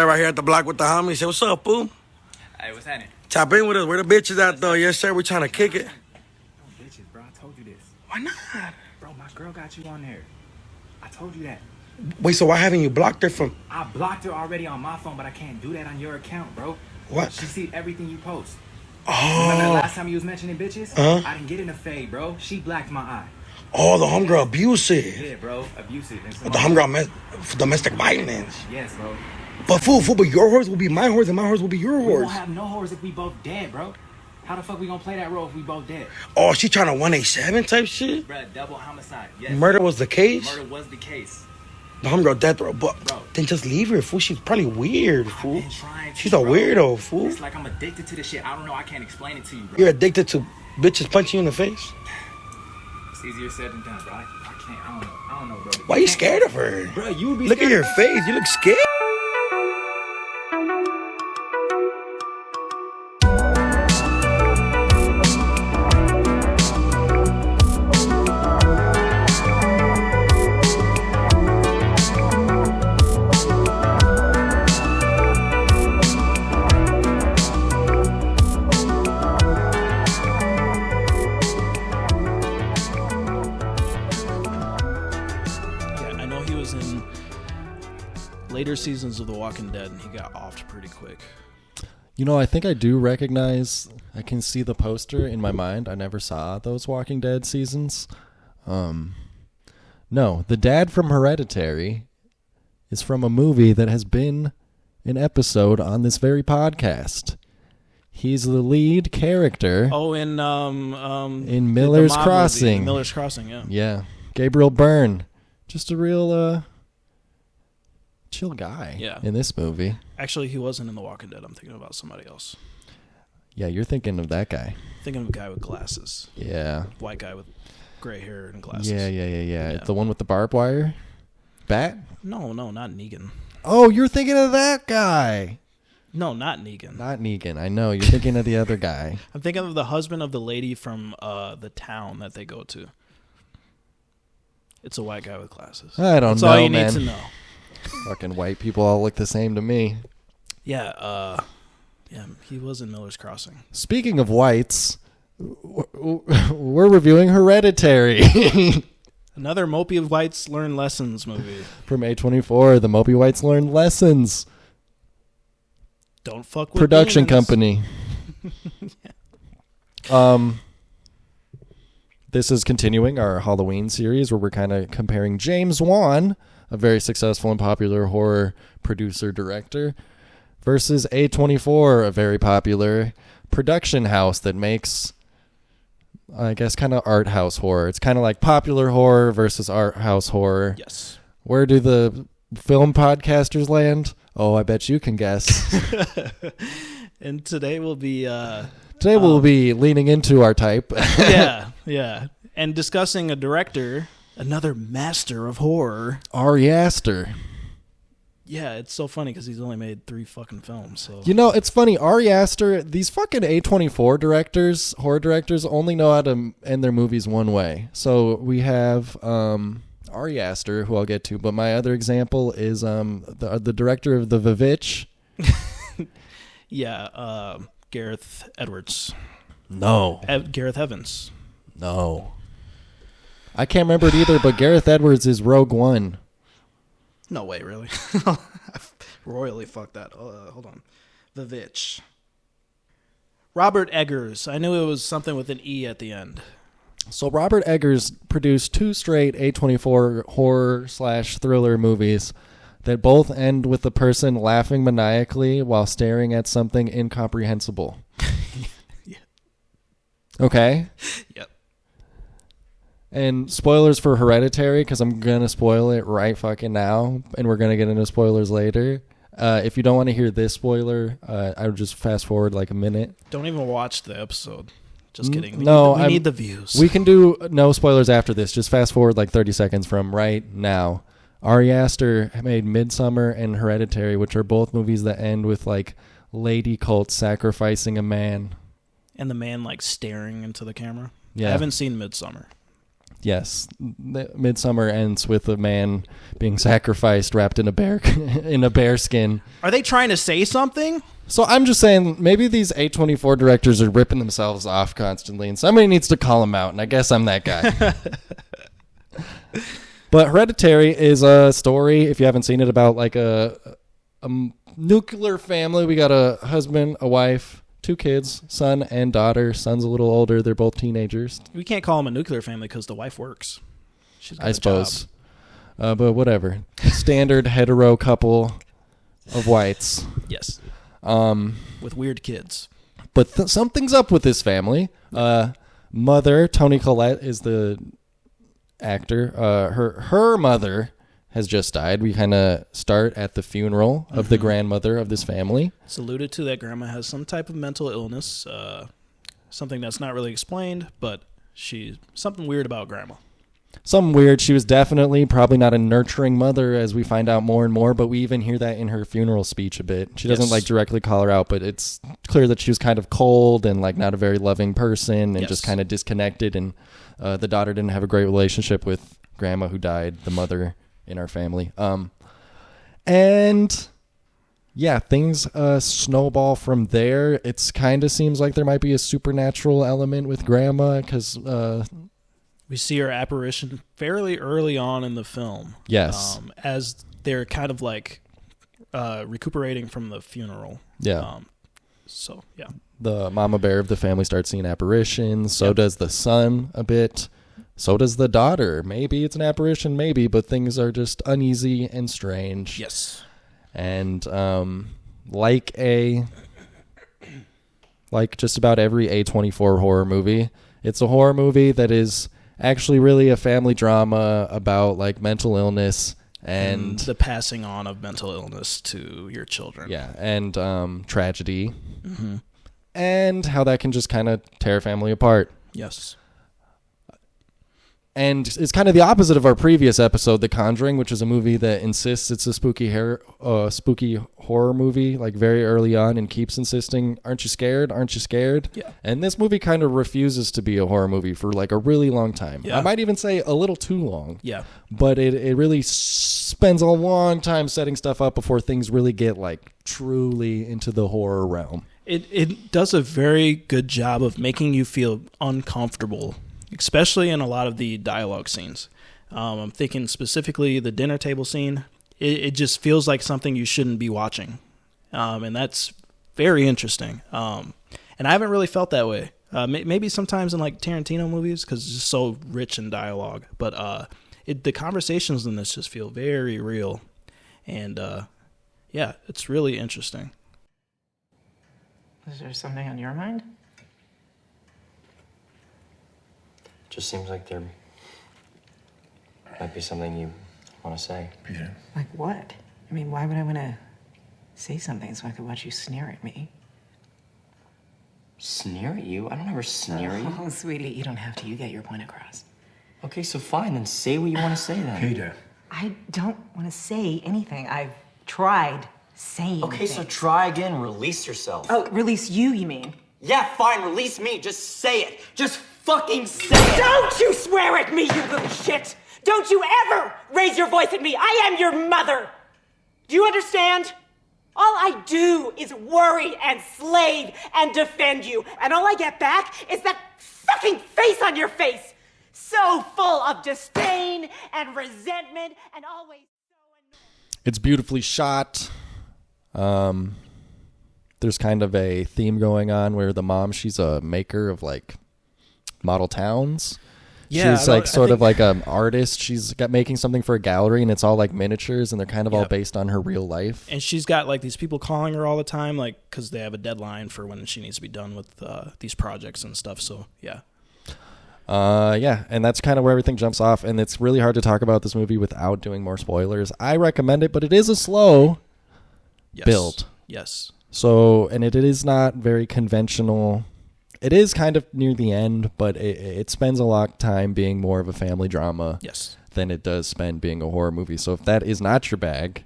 right here at the block with the homies. Say, what's up, fool? Hey, what's happening? Tap in with us. Where the bitches at, though? Yes, sir. We trying to kick it. No bitches, bro. I told you this. Why not? Bro, my girl got you on there. I told you that. Wait, so why haven't you blocked her from... I blocked her already on my phone, but I can't do that on your account, bro. What? She see everything you post. Oh. Remember the last time you was mentioning bitches? Uh-huh. I didn't get in a fade, bro. She blacked my eye. Oh, the homegirl abusive. Yeah, bro. Abusive. The homegirl domestic violence. Yes, bro. But fool, but your horse will be my horse and my horse will be your We horse. won't have no horse if we both dead, bro. How the fuck we gonna play that role if we both dead? Oh, she trying to 187 type shit? Bruh, double homicide. Yes. Murder was the case? Murder was the case. The homegirl death row, but Bro. then just leave her, fool. She's probably weird, fool. I've been trying to, She's a bro. weirdo, fool. It's like I'm addicted to this shit. I don't know. I can't explain it to you, bro. You're addicted to bitches punching you in the face? It's easier said than done, bro. I can't. I don't know, bro. Why you scared of her? Bro, you would be Look at scared your of- face. You look scared. Later seasons of The Walking Dead, and he got offed pretty quick. You know, I think I do recognize. I can see the poster in my mind. I never saw those Walking Dead seasons. No, the dad from Hereditary is from a movie that has been an episode on this very podcast. He's the lead character. Oh, in Miller's the mob Crossing. movie, Miller's Crossing, yeah. Yeah, Gabriel Byrne, just a real chill guy. Yeah. In this movie. Actually, he wasn't in The Walking Dead. I'm thinking about somebody else. Yeah, you're thinking of that guy. Thinking of a guy with glasses. Yeah. White guy with gray hair and glasses. Yeah. The one with the barbed wire? Bat? No, not Negan. Oh, you're thinking of that guy. No, not Negan. Not Negan. I know. You're thinking of the other guy. I'm thinking of the husband of the lady from the town that they go to. It's a white guy with glasses. I don't That's know, all you man. need to know. Fucking white people all look the same to me. Yeah, he was in Miller's Crossing. Speaking of whites, we're reviewing Hereditary. Another Mopey Whites Learn Lessons movie. From A24, the Mopey Whites Learn Lessons. Don't fuck with Production demons. company. This is continuing our Halloween series where we're kind of comparing James Wan, a very successful and popular horror producer-director, versus A24, a very popular production house that makes, I guess, kind of art house horror. It's kind of like popular horror versus art house horror. Yes. Where do the film podcasters land? Oh, I bet you can guess. And today we'll be... Today we'll be leaning into our type. yeah. And discussing a director, another master of horror. Ari Aster. Yeah, it's so funny because he's only made 3 fucking films. So You know, it's funny. Ari Aster, these fucking A24 directors, horror directors, only know how to end their movies one way. So we have Ari Aster, who I'll get to, but my other example is the director of The Vivitch. yeah, Gareth Edwards. No. Gareth Evans. No. I can't remember it either, but Gareth Edwards is Rogue One. No way, really. Royally fucked that. Hold on. The Vitch. Robert Eggers. I knew it was something with an E at the end. So Robert Eggers produced 2 straight A24 horror/thriller movies that both end with the person laughing maniacally while staring at something incomprehensible. Yeah. Okay? Yep. And spoilers for Hereditary, because I'm going to spoil it right fucking now, and we're going to get into spoilers later. If you don't want to hear this spoiler, I would just fast forward like a minute. Don't even watch the episode. Just kidding. We need the views. We can do no spoilers after this. Just fast forward like 30 seconds from right now. Ari Aster made Midsommar and Hereditary, which are both movies that end with like lady cults sacrificing a man. And the man like staring into the camera. Yeah. I haven't seen Midsommar. Yes, Midsummer ends with a man being sacrificed wrapped in a bear skin. Are they trying to say something? So I'm just saying, maybe these A24 directors are ripping themselves off constantly, and somebody needs to call them out, and I guess I'm that guy. But Hereditary is a story, if you haven't seen it, about like a nuclear family. We got a husband, a wife, 2 kids, son and daughter. Son's a little older. They're both teenagers. We can't call them a nuclear family because the wife works. She's got I a suppose. But whatever. Standard hetero couple of whites. job. Yes. With weird kids. But something's up with this family. Mother, Toni Collette, is the actor. Her mother has just died. We kind of start at the funeral of the grandmother of this family. It's alluded to that grandma has some type of mental illness, something that's not really explained, but something weird about grandma. Something weird. She was definitely probably not a nurturing mother, as we find out more and more, but we even hear that in her funeral speech a bit. She doesn't like directly call her out, but it's clear that she was kind of cold and like not a very loving person and just kind of disconnected, and the daughter didn't have a great relationship with grandma who died, the mother in our family. And yeah, things snowball from there. It's kind of seems like there might be a supernatural element with grandma because we see her apparition fairly early on in the film. Yes. As they're kind of like recuperating from the funeral. Yeah. So, yeah. The mama bear of the family starts seeing apparitions. So does the son a bit. So does the daughter. Maybe it's an apparition, maybe, but things are just uneasy and strange. Yes. And like just about every A24 horror movie, it's a horror movie that is actually really a family drama about like mental illness and the passing on of mental illness to your children. Yeah, and tragedy. Mm-hmm. And how that can just kind of tear a family apart. Yes. And it's kind of the opposite of our previous episode, The Conjuring, which is a movie that insists it's a spooky horror movie, like very early on, and keeps insisting, aren't you scared? Aren't you scared? Yeah. And this movie kind of refuses to be a horror movie for like a really long time. Yeah. I might even say a little too long. Yeah. But it really spends a long time setting stuff up before things really get like truly into the horror realm. It does a very good job of making you feel uncomfortable, especially in a lot of the dialogue scenes. I'm thinking specifically the dinner table scene. It just feels like something you shouldn't be watching. And that's very interesting. And I haven't really felt that way. Maybe sometimes in like Tarantino movies because it's just so rich in dialogue. But the conversations in this just feel very real. And yeah, it's really interesting. Is there something on your mind? Just seems like there might be something you want to say. Peter. Like what? I mean, why would I want to say something so I could watch you sneer at me? Sneer at you? I don't ever sneer at you. Oh, sweetie, you don't have to. You get your point across. Okay, so fine, then say what you want to say then. Peter. I don't want to say anything. I've tried saying Okay, so things. try again, release yourself. Oh, release you mean? Yeah, fine, release me, just say it. Just fucking say it. Don't you swear at me, you little shit! Don't you ever raise your voice at me! I am your mother! Do you understand? All I do is worry and slave and defend you, and all I get back is that fucking face on your face! So full of disdain and resentment and always so annoying. It's beautifully shot. There's kind of a theme going on where the mom, she's a maker of like model towns. Yeah, she's like sort of like an artist. She's got making something for a gallery, and it's all like miniatures, and they're kind of all based on her real life. And she's got like these people calling her all the time, like because they have a deadline for when she needs to be done with these projects and stuff. So yeah. Yeah, and that's kind of where everything jumps off, and it's really hard to talk about this movie without doing more spoilers. I recommend it, but it is a slow build. Yes. So, and it is not very conventional. It is kind of near the end, but it spends a lot of time being more of a family drama than it does spend being a horror movie. So if that is not your bag,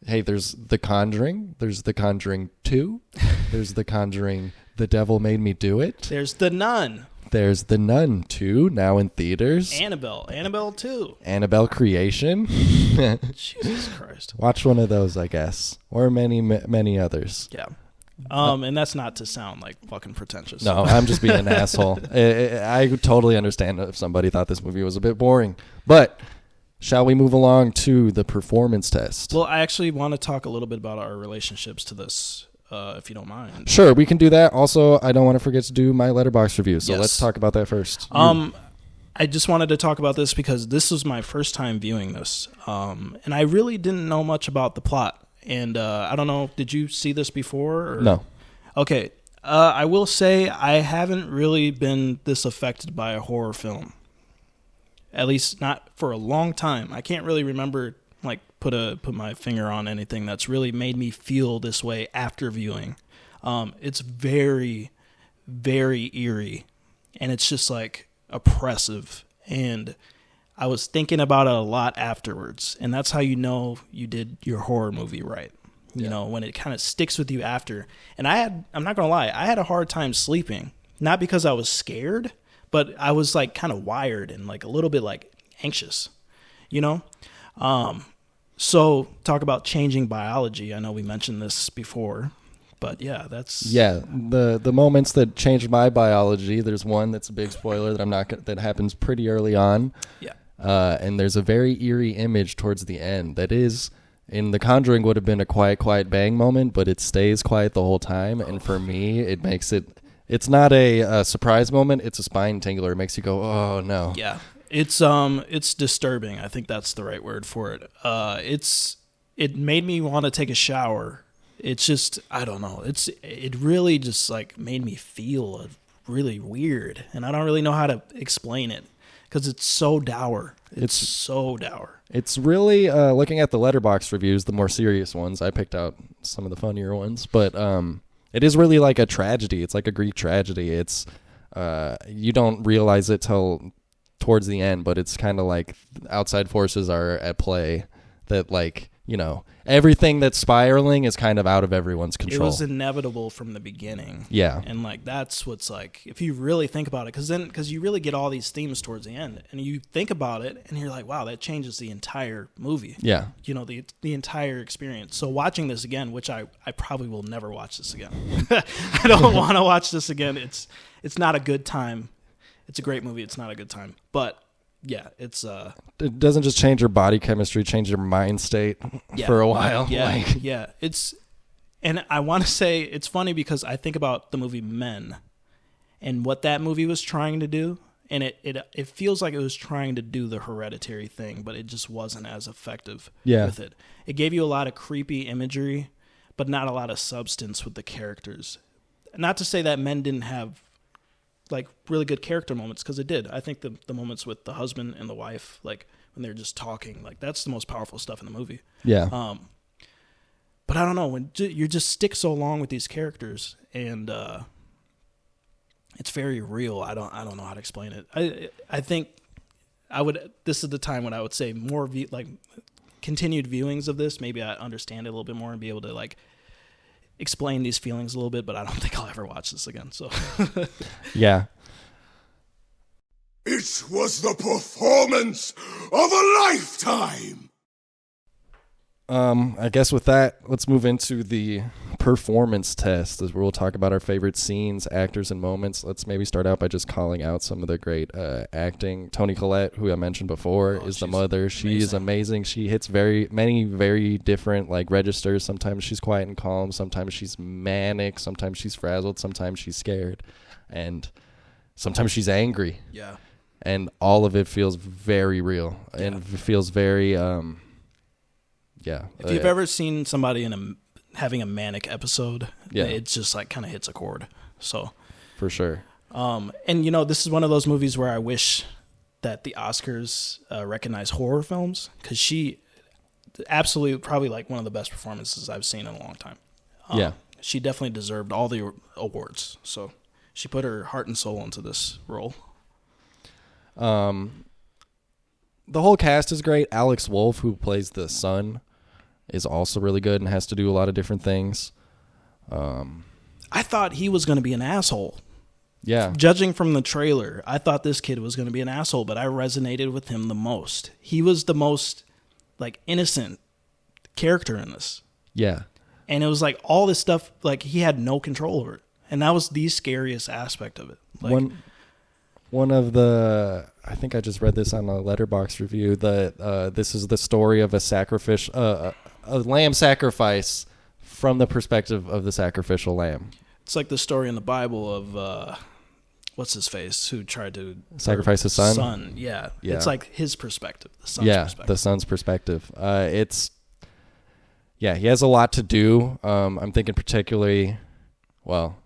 hey, there's The Conjuring. There's The Conjuring 2. There's The Conjuring The Devil Made Me Do It. There's The Nun. There's The Nun 2, now in theaters. Annabelle 2. Annabelle Creation. Jesus Christ. Watch one of those, I guess. Or many others. Yeah. And that's not to sound like fucking pretentious. No, I'm just being an asshole. I totally understand if somebody thought this movie was a bit boring. But shall we move along to the performance test? Well, I actually want to talk a little bit about our relationships to this, if you don't mind. Sure, we can do that. Also, I don't want to forget to do my Letterboxd review, so Yes. let's talk about that first. I just wanted to talk about this because this was my first time viewing this, and I really didn't know much about the plot. And I don't know, did you see this before? Or? No. Okay. I will say I haven't really been this affected by a horror film. At least not for a long time. I can't really remember, like, put my finger on anything that's really made me feel this way after viewing. It's very, very eerie, and it's just like oppressive. And I was thinking about it a lot afterwards, and that's how you know you did your horror movie right. You know, when it kind of sticks with you after. And I'm not gonna lie, I had a hard time sleeping, not because I was scared, but I was like kind of wired and like a little bit like anxious, you know? So talk about changing biology. I know we mentioned this before, but yeah, that's... Yeah, the moments that changed my biology, there's one that's a big spoiler that happens pretty early on. Yeah. And there's a very eerie image towards the end that is, in The Conjuring would have been a quiet bang moment, but it stays quiet the whole time. And for me, it makes it's not a surprise moment, it's a spine tingler. It makes you go, oh no. Yeah. It's disturbing. I think that's the right word for it. It made me want to take a shower. It's just, I don't know. It really just like made me feel really weird, and I don't really know how to explain it because it's so dour. It's so dour. It's really looking at the Letterboxd reviews, the more serious ones. I picked out some of the funnier ones, but it is really like a tragedy. It's like a Greek tragedy. It's you don't realize it till towards the end, but it's kind of like outside forces are at play that, like, you know, everything that's spiraling is kind of out of everyone's control. It was inevitable from the beginning. Yeah. And like that's what's like, if you really think about it, because you really get all these themes towards the end, and you think about it and you're like, wow, that changes the entire movie. Yeah. You know, the entire experience. So watching this again, which I probably will never watch this again. I don't want to watch this again. It's not a good time. It's a great movie. It's not a good time. But yeah, it's it doesn't just change your body chemistry, change your mind state for a while. Yeah, yeah. And I want to say it's funny because I think about the movie Men and what that movie was trying to do, and it feels like it was trying to do the Hereditary thing, but it just wasn't as effective with it. It gave you a lot of creepy imagery, but not a lot of substance with the characters. Not to say that Men didn't have like really good character moments, because it did. I think the moments with the husband and the wife, like when they're just talking, like that's the most powerful stuff in the movie. Yeah. But I don't know, when you just stick so long with these characters, and it's very real. I don't know how to explain it. I think this is the time when I would say more like continued viewings of this. Maybe I understand it a little bit more and be able to like explain these feelings a little bit, but I don't think I'll ever watch this again. So yeah. It was the performance of a lifetime. I guess with that, let's move into the performance test, as we'll talk about our favorite scenes, actors, and moments. Let's maybe start out by just calling out some of the great acting. Toni Collette, who I mentioned before, is the mother. She is amazing. She hits many very different like registers. Sometimes she's quiet and calm. Sometimes she's manic. Sometimes she's frazzled. Sometimes she's scared, and sometimes she's angry. Yeah. And all of it feels very real and feels very yeah. If you've ever seen somebody having a manic episode, it just like kind of hits a chord. So for sure. And you know, this is one of those movies where I wish that the Oscars recognize horror films, because she absolutely probably like one of the best performances I've seen in a long time. Yeah. She definitely deserved all the awards. So she put her heart and soul into this role. The whole cast is great. Alex Wolff, who plays the son, is also really good and has to do a lot of different things. I thought he was going to be an asshole. Yeah. Judging from the trailer, I thought this kid was going to be an asshole, but I resonated with him the most. He was the most like innocent character in this. Yeah. And it was like all this stuff, like he had no control over it. And that was the scariest aspect of it. Like, one of the, I think I just read this on a Letterboxd review, that this is the story of a lamb sacrifice from the perspective of the sacrificial lamb. it's like the story in the Bible of what's his face who tried to Sacrifice his son? Yeah. Yeah. It's like his perspective, the son's perspective. The son's perspective. He has a lot to do. I'm thinking particularly, well,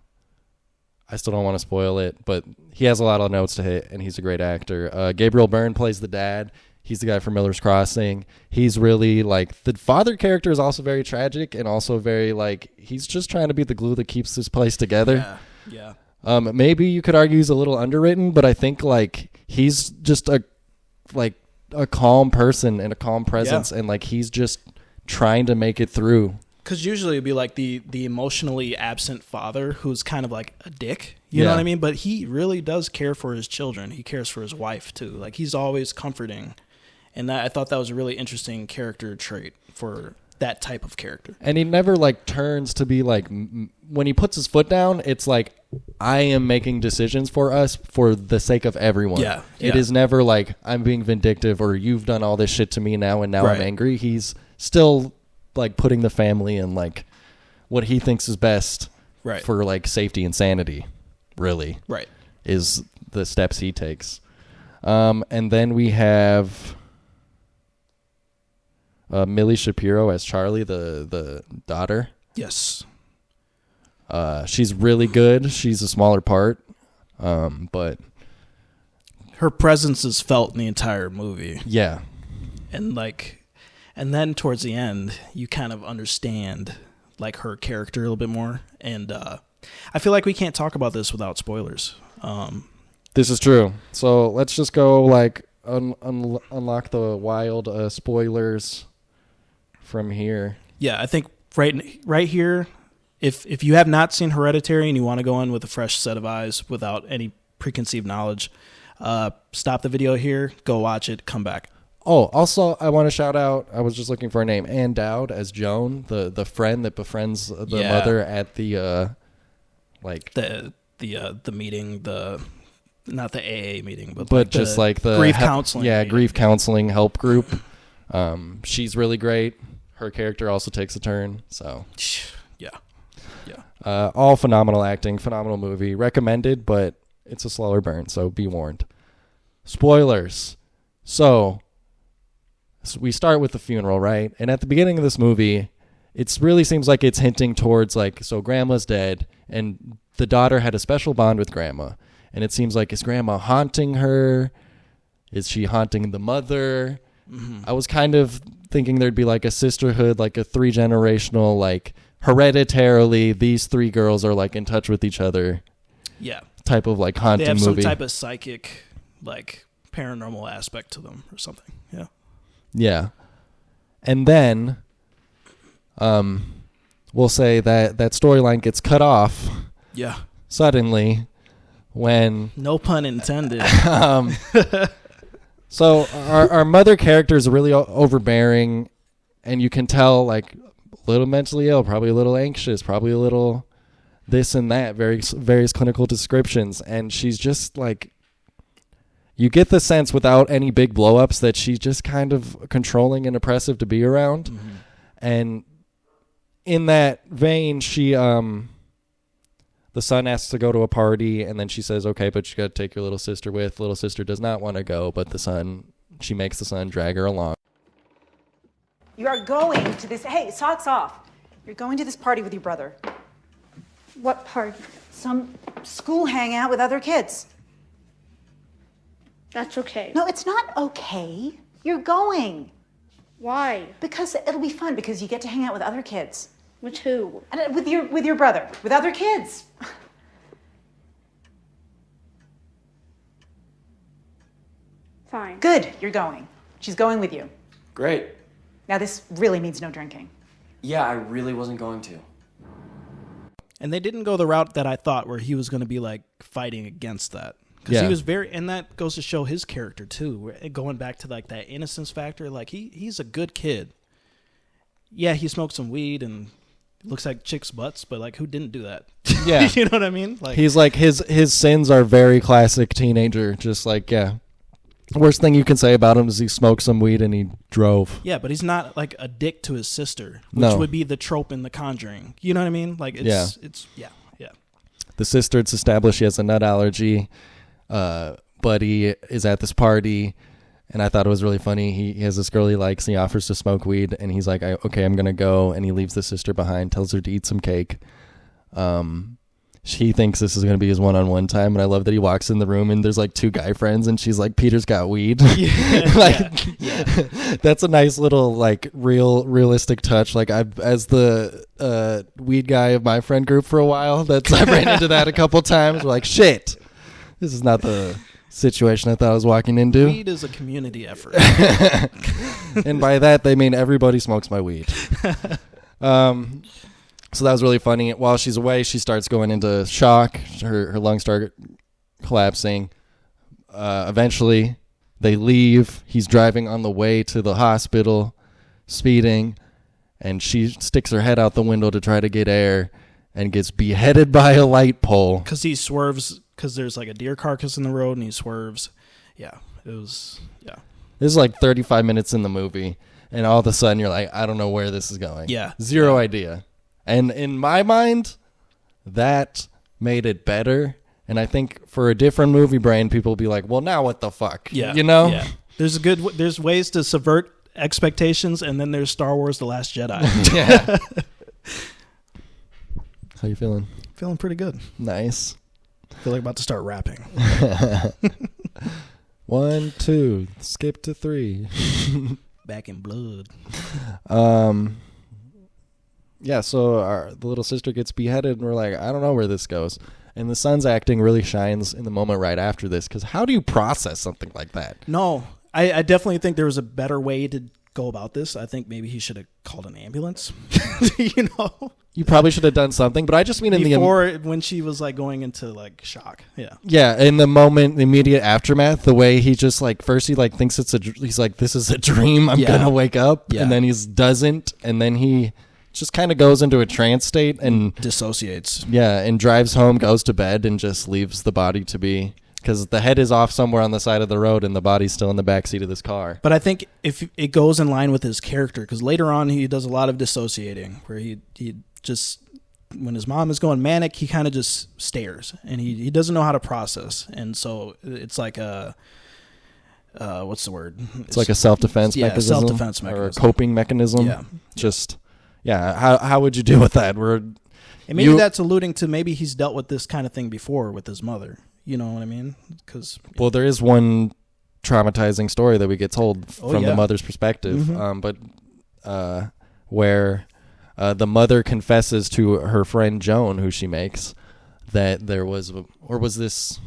I still don't want to spoil it, but he has a lot of notes to hit, and he's a great actor. Gabriel Byrne plays the dad. He's the guy from Miller's Crossing. He's really, like, the father character is also very tragic and also very, like, he's just trying to be the glue that keeps this place together. Yeah. Maybe you could argue he's a little underwritten, but I think, like, he's just a calm person and a calm presence, and, like, he's just trying to make it through. Because usually it'd be like the emotionally absent father who's kind of like a dick. You know what I mean? But he really does care for his children. He cares for his wife, too. Like, he's always comforting. And I thought that was a really interesting character trait for that type of character. And he never, like, turns to be, like, when he puts his foot down, it's like, I am making decisions for us for the sake of everyone. Yeah. It is never like, I'm being vindictive or you've done all this shit to me now and now I'm angry. He's still, like, putting the family in, like, what he thinks is best for, like, safety and sanity, really. Right. Is the steps he takes. And then we have Millie Shapiro as Charlie, the daughter. Yes. She's really good. She's a smaller part, but her presence is felt in the entire movie. Yeah. And then towards the end, you kind of understand, like, her character a little bit more. And I feel like we can't talk about this without spoilers. This is true. So let's just go, like, unlock the wild spoilers from here. Yeah, I think right here, if you have not seen Hereditary and you want to go in with a fresh set of eyes without any preconceived knowledge, stop the video here, go watch it, come back. Oh, also, I want to shout out, I was just looking for a name, Ann Dowd as Joan, the friend that befriends the mother at the, the meeting, not the AA meeting, but like just like the grief counseling. Yeah, grief counseling help group. She's really great. Her character also takes a turn, so. Yeah. All phenomenal acting, phenomenal movie. Recommended, but it's a slower burn, so be warned. Spoilers. So we start with the funeral, right? And at the beginning of this movie, it really seems like it's hinting towards, like, so grandma's dead, and the daughter had a special bond with grandma. And it seems like, is grandma haunting her? Is she haunting the mother? Mm-hmm. I was kind of thinking there'd be, like, a sisterhood, like a 3-generational, like, hereditarily, these 3 girls are, like, in touch with each other. Yeah. Type of, like, haunting movie. They have some type of psychic, like, paranormal aspect to them or something. Yeah. Yeah. And then we'll say that storyline gets cut off. Yeah. Suddenly when... No pun intended. So our mother character is really overbearing, and you can tell, like, a little mentally ill, probably a little anxious, probably a little this and that, various clinical descriptions. And she's just, like... You get the sense without any big blow-ups that she's just kind of controlling and oppressive to be around. Mm-hmm. And in that vein, she, the son asks to go to a party, and then she says, okay, but you got to take your little sister with. Little sister does not want to go, but she makes the son drag her along. You are going to this, hey, socks off. You're going to this party with your brother. What party? Some school hangout with other kids. That's okay. No, it's not okay. You're going. Why? Because it'll be fun, because you get to hang out with other kids. With who? And with your brother, with other kids. Fine. Good, you're going. She's going with you. Great. Now this really means no drinking. Yeah, I really wasn't going to. And they didn't go the route that I thought, where he was going to be like fighting against that. Because he was and that goes to show his character too. Going back to like that innocence factor, like he's a good kid. Yeah, he smoked some weed and looks like chicks' butts, but like who didn't do that? Yeah. You know what I mean? Like he's like his sins are very classic teenager. Just like worst thing you can say about him is he smoked some weed and he drove. Yeah, but he's not like a dick to his sister, which would be the trope in The Conjuring. You know what I mean? Like it's The sister, it's established she has a nut allergy. Buddy is at this party, and I thought it was really funny. He has this girl he likes, and he offers to smoke weed, and he's like, okay, I'm gonna go, and he leaves the sister behind, tells her to eat some cake. She thinks this is gonna be his one-on-one time, and I love that he walks in the room and there's like two guy friends, and she's like, Peter's got weed. That's a nice little like realistic touch. Like I've, as the weed guy of my friend group for a while, I ran into that a couple times. We're like, shit, this is not the situation I thought I was walking into. Weed is a community effort. And by that, they mean everybody smokes my weed. So that was really funny. While she's away, she starts going into shock. Her lungs start collapsing. Eventually, they leave. He's driving on the way to the hospital, speeding, and she sticks her head out the window to try to get air and gets beheaded by a light pole. Because he swerves, because there's like a deer carcass in the road, and he swerves. Yeah, it was, yeah. This is like 35 minutes in the movie, and all of a sudden you're like, I don't know where this is going. Yeah. Zero idea. And in my mind, that made it better. And I think for a different movie brain, people will be like, well, now what the fuck? Yeah. You know? Yeah. There's ways to subvert expectations, and then there's Star Wars The Last Jedi. Yeah. How you feeling? Feeling pretty good. Nice. Feel like about to start rapping. 1, 2, skip to 3. Back in blood. Yeah, so the little sister gets beheaded, and we're like, I don't know where this goes. And the son's acting really shines in the moment right after this, because how do you process something like that? No, I definitely think there was a better way to go about this. I think maybe he should have called an ambulance. You know? You probably should have done something, but I just mean when she was like going into like shock. Yeah. Yeah, in the moment, the immediate aftermath, the way he just like first he like thinks he's like, this is a dream, I'm gonna wake up, and then he doesn't, and then he just kind of goes into a trance state and dissociates. Yeah, and drives home, goes to bed, and just leaves the body to be, because the head is off somewhere on the side of the road and the body's still in the backseat of this car. But I think if it goes in line with his character, because later on he does a lot of dissociating, where he just, when his mom is going manic, he kind of just stares, and he doesn't know how to process. And so it's like a, what's the word? It's like a self-defense mechanism. Self-defense mechanism. Or a coping mechanism. Yeah. Just, yeah, how would you deal with that? And maybe that's alluding to maybe he's dealt with this kind of thing before with his mother. You know what I mean? Well, there is one traumatizing story that we get told from the mother's perspective, mm-hmm. Where the mother confesses to her friend Joan, who she makes, that there was, or was this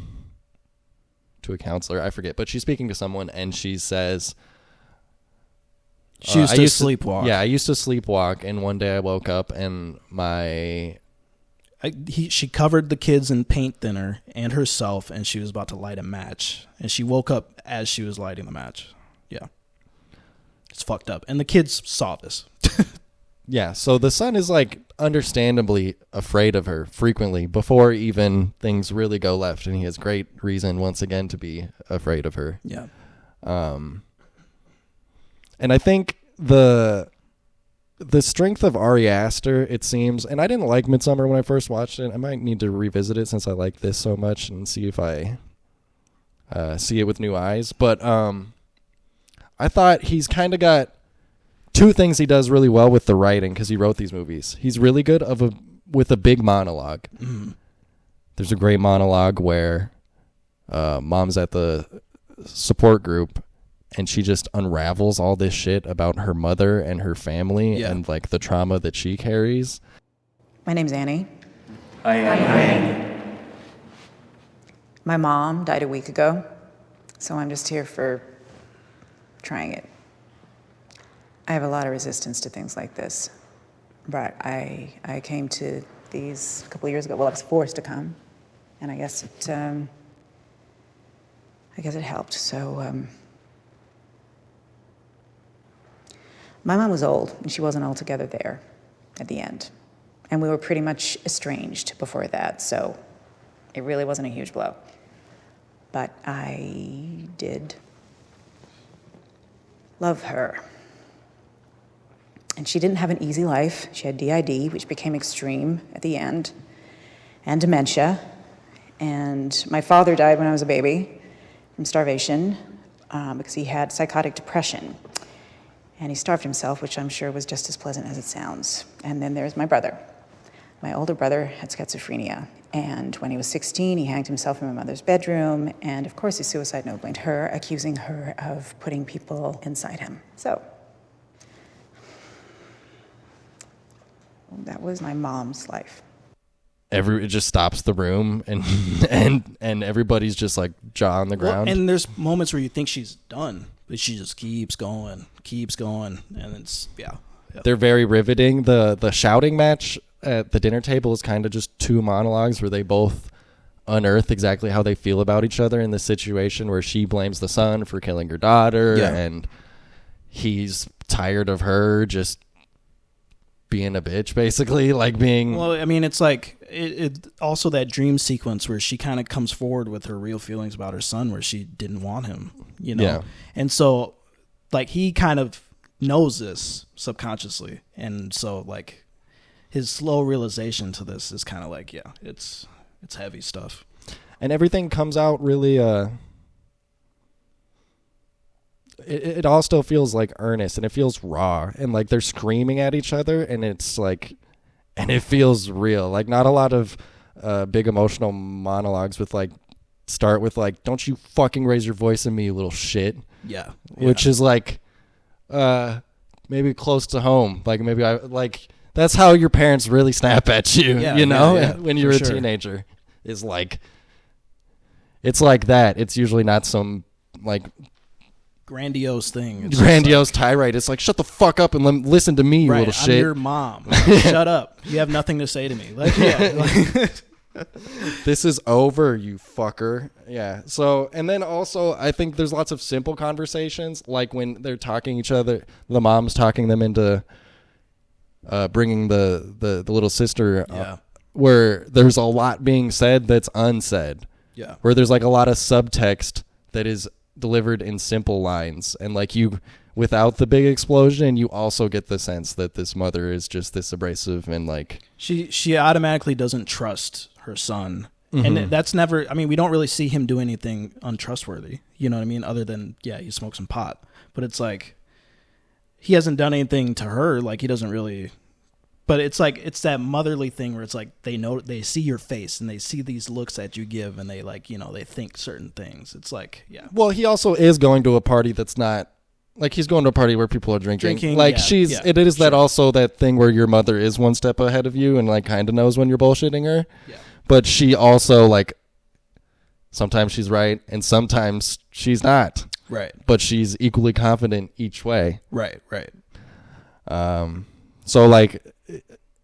to a counselor? I forget, but she's speaking to someone, and she says, she used to sleepwalk. I used to sleepwalk, and one day I woke up and she covered the kids in paint thinner and herself, and she was about to light a match, and she woke up as she was lighting the match. Yeah. It's fucked up. And the kids saw this. Yeah, so the son is like understandably afraid of her frequently before even things really go left, and he has great reason once again to be afraid of her. Yeah. And I think the strength of Ari Aster, it seems, and I didn't like Midsommar when I first watched it. I might need to revisit it since I like this so much and see if I see it with new eyes. But I thought he's kind of got two things he does really well with the writing, because he wrote these movies. He's really good with a big monologue. Mm. There's a great monologue where mom's at the support group, and she just unravels all this shit about her mother and her family and like the trauma that she carries. My name's Annie. Hi, Annie. My mom died a week ago, so I'm just here for trying it. I have a lot of resistance to things like this, but I came to these a couple of years ago. Well, I was forced to come, and I guess it helped. So my mom was old, and she wasn't altogether there at the end, and we were pretty much estranged before that. So it really wasn't a huge blow, but I did love her. And she didn't have an easy life. She had DID, which became extreme at the end, and dementia. And my father died when I was a baby from starvation because he had psychotic depression. And he starved himself, which I'm sure was just as pleasant as it sounds. And then there's my brother. My older brother had schizophrenia. And when he was 16, he hanged himself in my mother's bedroom. And of course, his suicide note blamed her, accusing her of putting people inside him. So that was my mom's life. It just stops the room, and and everybody's just like jaw on the ground. Well, and there's moments where you think she's done, but she just keeps going, and it's yeah. They're very riveting. The shouting match at the dinner table is kind of just two monologues where they both unearth exactly how they feel about each other in the situation, where she blames the son for killing her daughter, and he's tired of her just being a bitch, basically, like being. Well, I mean, it's like it also that dream sequence where she kind of comes forward with her real feelings about her son, where she didn't want him, you know. Yeah. And so, like, he kind of knows this subconsciously, and so like his slow realization to this is kind of like, yeah, it's heavy stuff, and everything comes out really. It all still feels like earnest, and it feels raw, and like they're screaming at each other, and it's like, and it feels real. Like not a lot of big emotional monologues with like start with like, "Don't you fucking raise your voice at me, you little shit." Yeah. Which is like, maybe close to home. Like maybe that's how your parents really snap at you, you know, when you're a teenager. Is like, it's like that. It's usually not some like grandiose thing. It's grandiose tirade. It's like, shut the fuck up and listen to me, you little shit. I'm your mom. Shut up. You have nothing to say to me. Like, this is over, you fucker. Yeah. So, and then also, I think there's lots of simple conversations, like when they're talking each other, the mom's talking them into bringing the little sister up, where there's a lot being said that's unsaid. Yeah. Where there's like a lot of subtext that is delivered in simple lines, and like you, without the big explosion, you also get the sense that this mother is just this abrasive and like she automatically doesn't trust her son. And that's never, I mean, we don't really see him do anything untrustworthy, you know what I mean, other than he smokes some pot, but it's like he hasn't done anything to her, like he doesn't really. But it's like, it's that motherly thing where it's like they see your face and they see these looks that you give, and they like, you know, they think certain things. It's like, yeah. Well, he also is going to a party that's not like, he's going to a party where people are drinking. Like it is that also that thing where your mother is one step ahead of you and like kind of knows when you're bullshitting her. Yeah. But she also like, sometimes she's right and sometimes she's not. Right. But she's equally confident each way. Right. So like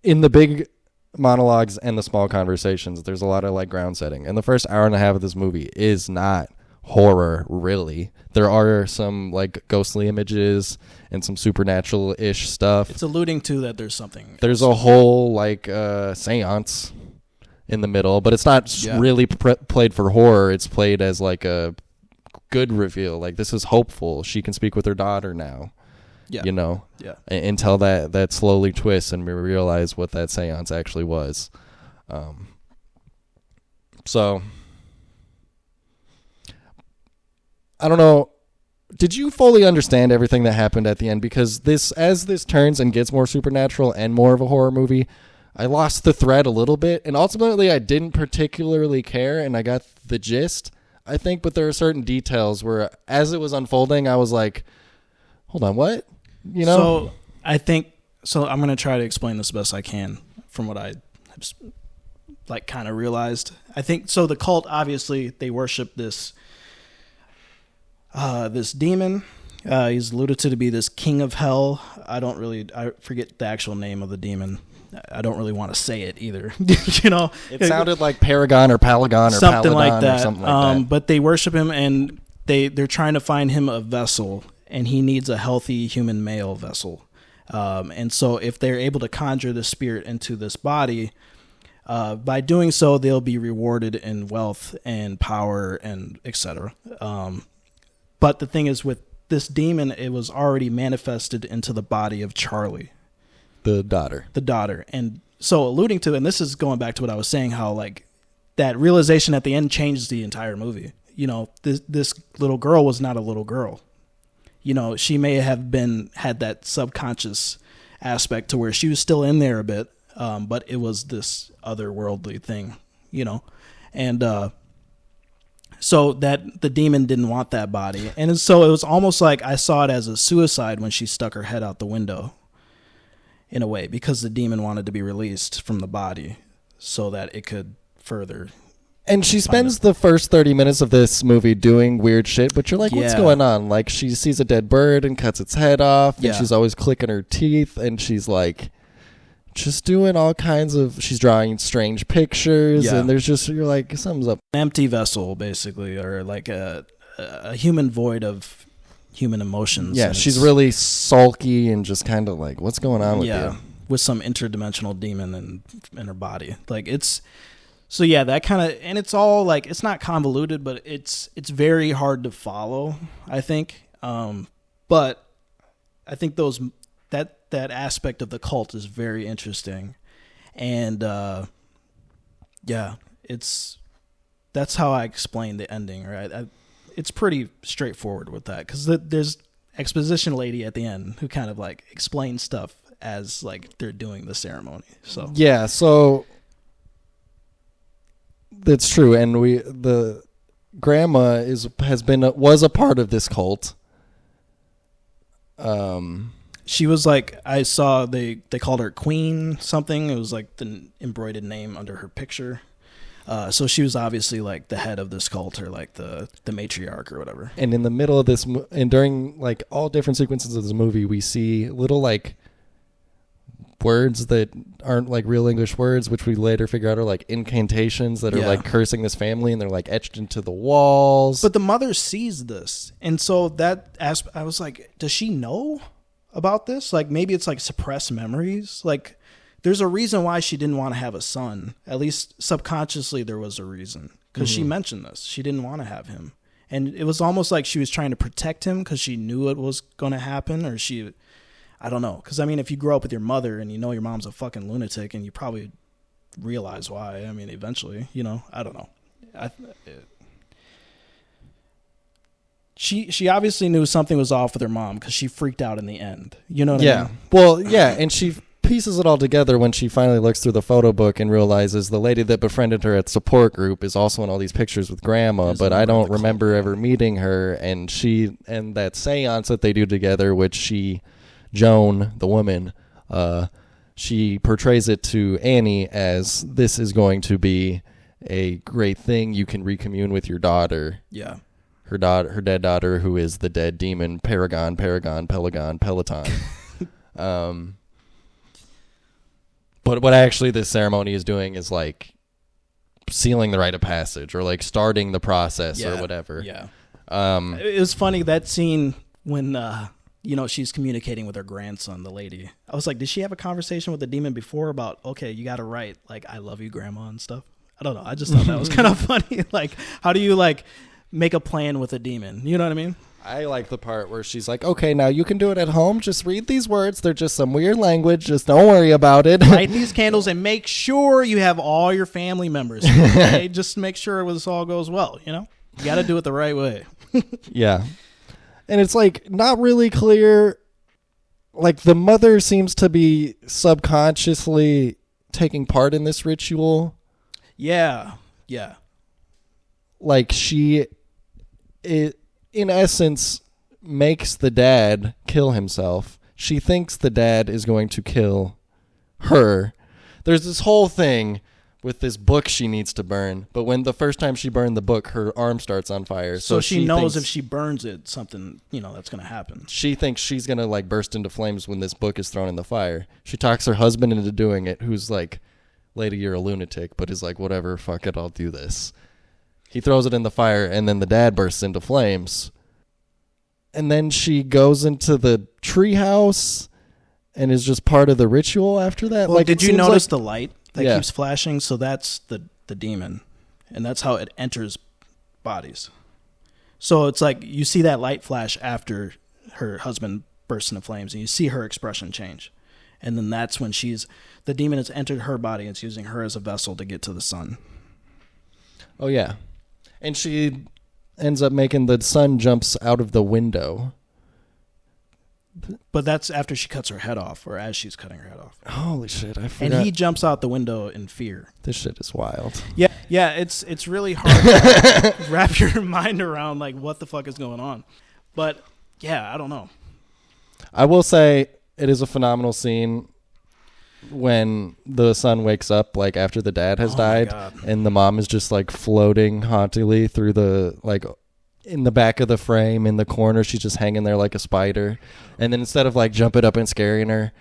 in the big monologues and the small conversations, there's a lot of like ground setting. And the first hour and a half of this movie is not horror, really. There are some like ghostly images and some supernatural-ish stuff. It's alluding to that there's something. There's a whole like seance in the middle, but it's not really played for horror. It's played as like a good reveal. Like, this is hopeful. She can speak with her daughter now. Yeah. You know? Yeah. Until that slowly twists and we realize what that seance actually was. So, I don't know. Did you fully understand everything that happened at the end? Because as this turns and gets more supernatural and more of a horror movie, I lost the thread a little bit. And ultimately, I didn't particularly care, and I got the gist, I think. But there are certain details where, as it was unfolding, I was like, hold on, what? You know? So I think, I'm going to try to explain this best I can from what I have like kind of realized. I think, so the cult, obviously, they worship this demon. He's alluded to be this king of hell. I forget the actual name of the demon. I don't really want to say it either. You know, It sounded like Paragon or Palagon or something Paladon like that. or something like that. But they worship him, and they're trying to find him a vessel, and he needs a healthy human male vessel. And so if they're able to conjure the spirit into this body, by doing so, they'll be rewarded in wealth and power and etc. But the thing is, with this demon, it was already manifested into the body of Charlie, The daughter. And so alluding to, and this is going back to what I was saying, how like that realization at the end changes the entire movie. You know, this little girl was not a little girl. You know, she may have had that subconscious aspect to where she was still in there a bit, but it was this otherworldly thing, you know, and so that the demon didn't want that body, and so it was almost like I saw it as a suicide when she stuck her head out the window, in a way, because the demon wanted to be released from the body so that it could further. And she spends the first 30 minutes of this movie doing weird shit, but you're like, what's going on? Like, she sees a dead bird and cuts its head off, and she's always clicking her teeth, and she's like, just doing all kinds of, she's drawing strange pictures, and there's just, you're like, something's up. An empty vessel, basically, or like a human void of human emotions. Yeah, she's really sulky and just kind of like, what's going on with you? With some interdimensional demon in her body. Like, it's... So yeah, that kind of, and it's all like, it's not convoluted, but it's very hard to follow, I think. But I think that aspect of the cult is very interesting, and that's how I explain the ending, right? It's pretty straightforward with that, because there's exposition lady at the end who kind of like explains stuff as like they're doing the ceremony. So yeah, so. That's true, and the grandma was a part of this cult. She was like, I saw they called her Queen something. It was like the embroidered name under her picture. So she was obviously like the head of this cult, or like the matriarch or whatever. And in the middle of this, and during like all different sequences of this movie, we see little like words that aren't like real English words, which we later figure out are like incantations that are like cursing this family, and they're like etched into the walls. But the mother sees this, and so that I was like, does she know about this? Like, maybe it's like suppressed memories. Like, there's a reason why she didn't want to have a son. At least subconsciously there was a reason, because she mentioned this. She didn't want to have him, and it was almost like she was trying to protect him because she knew it was going to happen, or I don't know. Because, I mean, if you grow up with your mother and you know your mom's a fucking lunatic, and you probably realize why. I mean, eventually, you know, I don't know. She obviously knew something was off with her mom, because she freaked out in the end. You know what I mean? Well, yeah, and she pieces it all together when she finally looks through the photo book and realizes the lady that befriended her at support group is also in all these pictures with grandma, but I don't remember ever meeting her, and that seance that they do together, which Joan, the woman, she portrays it to Annie as, this is going to be a great thing. You can recommune with your daughter. Yeah. Her dead daughter, who is the dead demon, Paragon, Peloton. But what actually this ceremony is doing is like sealing the rite of passage, or like starting the process or whatever. Yeah. It was funny, that scene when... you know, she's communicating with her grandson, the lady. I was like, did she have a conversation with the demon before about, okay, you got to write, like, I love you, grandma, and stuff? I don't know. I just thought that was kind of funny. Like, how do you, like, make a plan with a demon? You know what I mean? I like the part where she's like, okay, now you can do it at home. Just read these words. They're just some weird language. Just don't worry about it. Light these candles and make sure you have all your family members here, okay? Just make sure this all goes well, you know? You got to do it the right way. Yeah. And it's like not really clear. Like, the mother seems to be subconsciously taking part in this ritual. Yeah. Yeah. Like, she, in essence, makes the dad kill himself. She thinks the dad is going to kill her. There's this whole thing with this book she needs to burn. But when the first time she burned the book, her arm starts on fire. So she knows if she burns it, something, that's going to happen. She thinks she's going to like burst into flames when this book is thrown in the fire. She talks her husband into doing it, who's like, lady, you're a lunatic, but is like, whatever, fuck it, I'll do this. He throws it in the fire, and then the dad bursts into flames. And then she goes into the treehouse and is just part of the ritual after that. Well, like, did you notice the light that keeps flashing? So that's the demon, and that's how it enters bodies. So it's like you see that light flash after her husband bursts into flames, and you see her expression change. And then that's when the demon has entered her body, and it's using her as a vessel to get to the sun. Oh, yeah. And she ends up making the sun jumps out of the window. But that's after she cuts her head off, or as she's cutting her head off. Holy shit, I forgot. And he jumps out the window in fear. This shit is wild. Yeah, it's really hard to wrap your mind around, like, what the fuck is going on. But, yeah, I don't know. I will say it is a phenomenal scene when the son wakes up, like, after the dad has died, and the mom is just, like, floating haughtily through the, like, in the back of the frame, in the corner, she's just hanging there like a spider. And then instead of, like, jumping up and scaring her,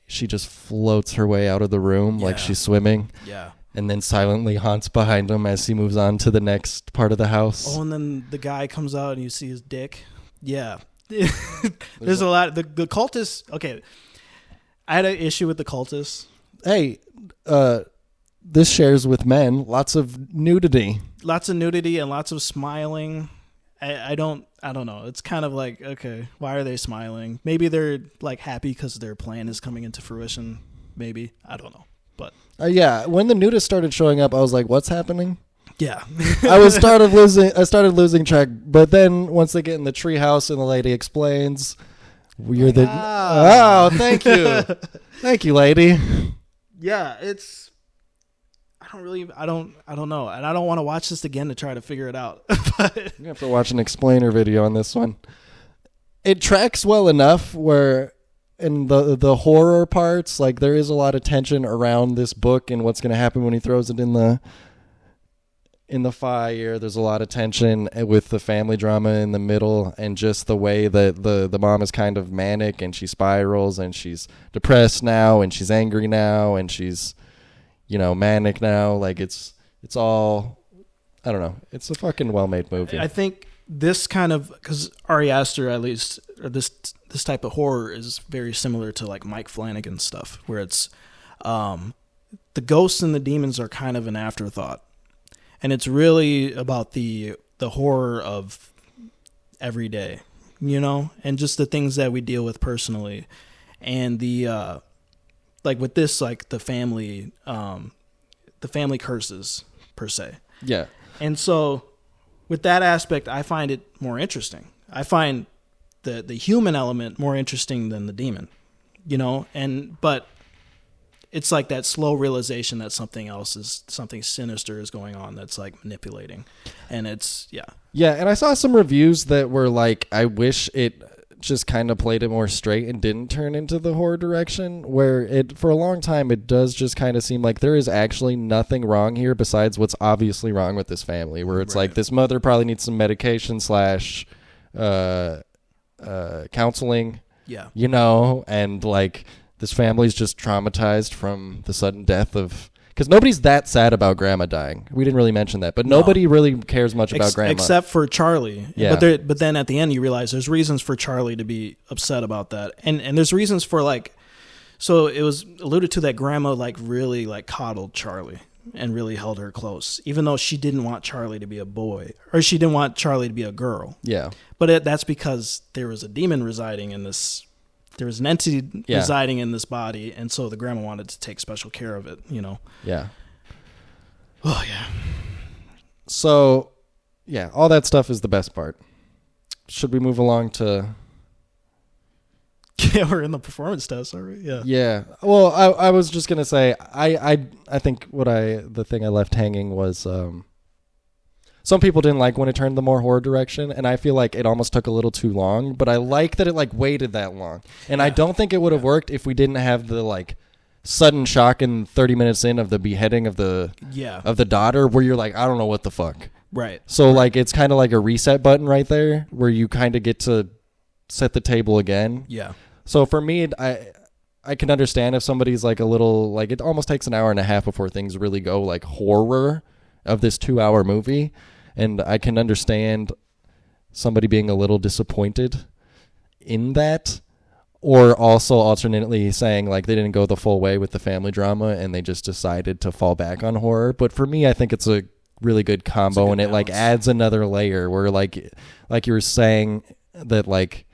she just floats her way out of the room like she's swimming. Yeah. And then silently haunts behind him as he moves on to the next part of the house. Oh, and then the guy comes out and you see his dick. Yeah. There's a lot. The cultists. Okay. I had an issue with the cultists. Hey, this shares with men lots of nudity. Lots of nudity and lots of smiling. I don't know. It's kind of like, okay, why are they smiling? Maybe they're like happy because their plan is coming into fruition. Maybe. I don't know. But yeah, when the nudists started showing up, I was like, what's happening? Yeah. I started losing track. But then once they get in the treehouse and the lady explains, we're the oh, thank you. Thank you, lady. Yeah, it's I don't know. And I don't want to watch this again to try to figure it out. But you have to watch an explainer video on this one. It tracks well enough where in the horror parts, like there is a lot of tension around this book and what's going to happen when he throws it in the fire. There's a lot of tension with the family drama in the middle, and just the way that the mom is kind of manic and she spirals, and she's depressed now, and she's angry now, and she's manic now. Like it's all, I don't know. It's a fucking well-made movie. I think this kind of, because Ari Aster, at least, or this type of horror is very similar to like Mike Flanagan's stuff, where it's the ghosts and the demons are kind of an afterthought, and it's really about the horror of every day, and just the things that we deal with personally, and the like with this, like the family curses per se. Yeah. And so with that aspect, I find it more interesting. I find the human element more interesting than the demon, but it's like that slow realization that something sinister is going on that's like manipulating. And it's, yeah. Yeah. And I saw some reviews that were like, I wish it just kind of played it more straight and didn't turn into the horror direction, where it for a long time it does just kind of seem like there is actually nothing wrong here besides what's obviously wrong with this family, where it's like this mother probably needs some medication / counseling, and like this family's just traumatized from the sudden death of, because nobody's that sad about grandma dying. We didn't really mention that, but nobody really cares much about grandma. Except for Charlie. Yeah. But then at the end you realize there's reasons for Charlie to be upset about that. And there's reasons for like, so it was alluded to that grandma like really like coddled Charlie and really held her close, even though she didn't want Charlie to be a boy, or she didn't want Charlie to be a girl. Yeah. But that's because there was a demon residing in this. There was an entity residing in this body, and so the grandma wanted to take special care of it, Yeah. Oh, yeah. So, yeah, all that stuff is the best part. Should we move along to... Yeah, we're in the performance test, are we? Yeah. Yeah. Well, I was just going to say, I think the thing I left hanging was... some people didn't like when it turned the more horror direction, and I feel like it almost took a little too long, but I like that it like waited that long. And I don't think it would have worked if we didn't have the like sudden shock in 30 minutes in of the beheading of the daughter, where you're like, I don't know what the fuck. Right. So like it's kind of like a reset button right there, where you kind of get to set the table again. Yeah. So for me, I can understand if somebody's like a little, like, it almost takes an hour and a half before things really go like horror of this 2-hour movie. And I can understand somebody being a little disappointed in that, or also alternately saying like they didn't go the full way with the family drama and they just decided to fall back on horror. But for me, I think it's a really good combo, and it like adds another layer where like you were saying that like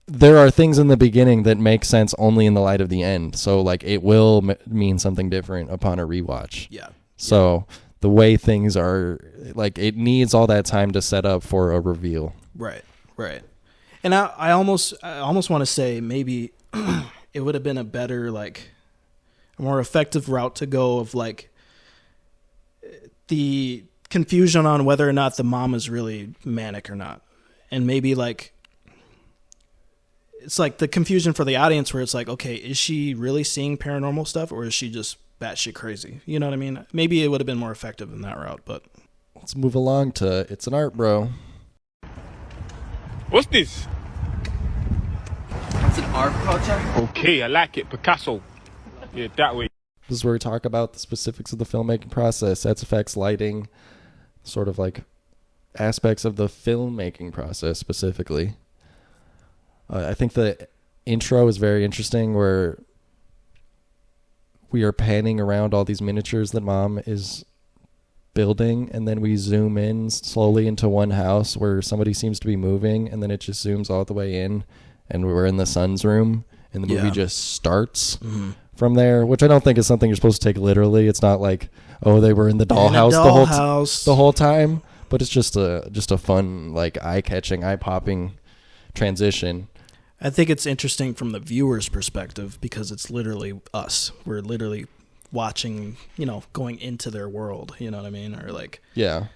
there are things in the beginning that make sense only in the light of the end. So like it will mean something different upon a rewatch. Yeah. So the way things are, like, it needs all that time to set up for a reveal. Right. And I almost want to say maybe it would have been a better, like, a more effective route to go of like the confusion on whether or not the mom is really manic or not. And maybe like it's like the confusion for the audience where it's like, okay, is she really seeing paranormal stuff or is she just batshit crazy? You know what I mean? Maybe it would have been more effective in that route, but let's move along to It's an Art, Bro. What's this? It's an art project. Okay, I like it. Picasso. Yeah, that way. This is where we talk about the specifics of the filmmaking process, sets, effects, lighting, sort of like aspects of the filmmaking process specifically. I think the intro is very interesting, where we are panning around all these miniatures that Mom is building, and then we zoom in slowly into one house where somebody seems to be moving, and then it just zooms all the way in, and we're in the son's room, and the movie just starts from there, which I don't think is something you're supposed to take literally. It's not like, oh, they were in the dollhouse the whole time, but it's just a fun, like, eye-catching, eye-popping transition. I think it's interesting from the viewer's perspective because it's literally us. We're literally watching, going into their world, you know what I mean? Or like, yeah.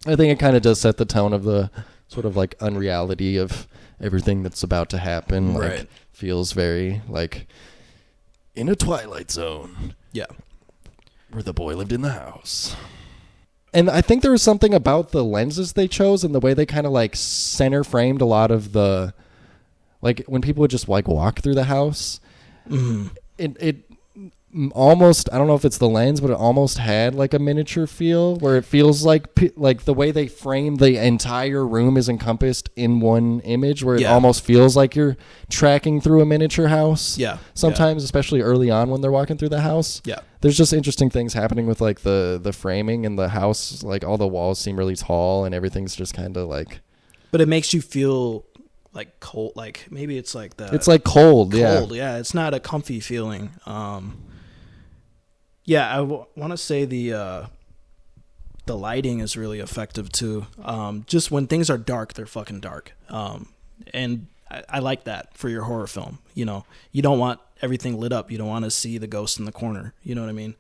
I think it kind of does set the tone of the sort of like unreality of everything that's about to happen. Like, right. Feels very like in a Twilight Zone. Yeah. Where the boy lived in the house. And I think there was something about the lenses they chose and the way they kind of like center framed a lot of the, like when people would just like walk through the house, it almost, I don't know if it's the lens, but it almost had like a miniature feel, where it feels like the way they frame the entire room is encompassed in one image, where it almost feels like you're tracking through a miniature house. Yeah. Sometimes, especially early on when they're walking through the house. Yeah. There's just interesting things happening with like the framing and the house. Like all the walls seem really tall and everything's just kind of like. But it makes you feel like cold. Like maybe it's like that. It's like cold. Yeah. Yeah. It's not a comfy feeling. Yeah, I want to say the lighting is really effective too. Just when things are dark, they're fucking dark. And I like that for your horror film. You don't want everything lit up. You don't want to see the ghost in the corner. You know what I mean?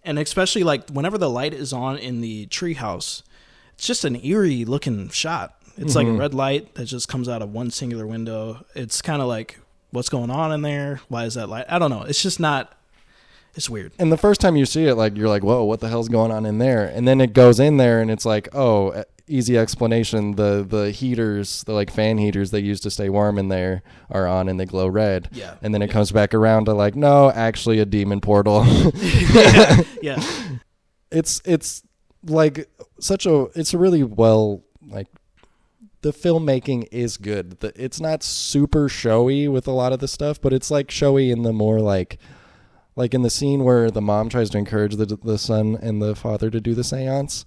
And especially like whenever the light is on in the treehouse, it's just an eerie looking shot. It's like a red light that just comes out of one singular window. It's kind of like, what's going on in there? Why is that light? I don't know. It's just not. It's weird. And the first time you see it, like you're like, whoa, what the hell's going on in there? And then it goes in there and it's like, oh, easy explanation. The heaters, the like fan heaters they use to stay warm in there are on and they glow red. Yeah. And then it comes back around to like, no, actually a demon portal. Yeah. It's like it's a really well, like, the filmmaking is good. It's not super showy with a lot of the stuff, but it's like showy in the more like in the scene where the mom tries to encourage the son and the father to do the seance.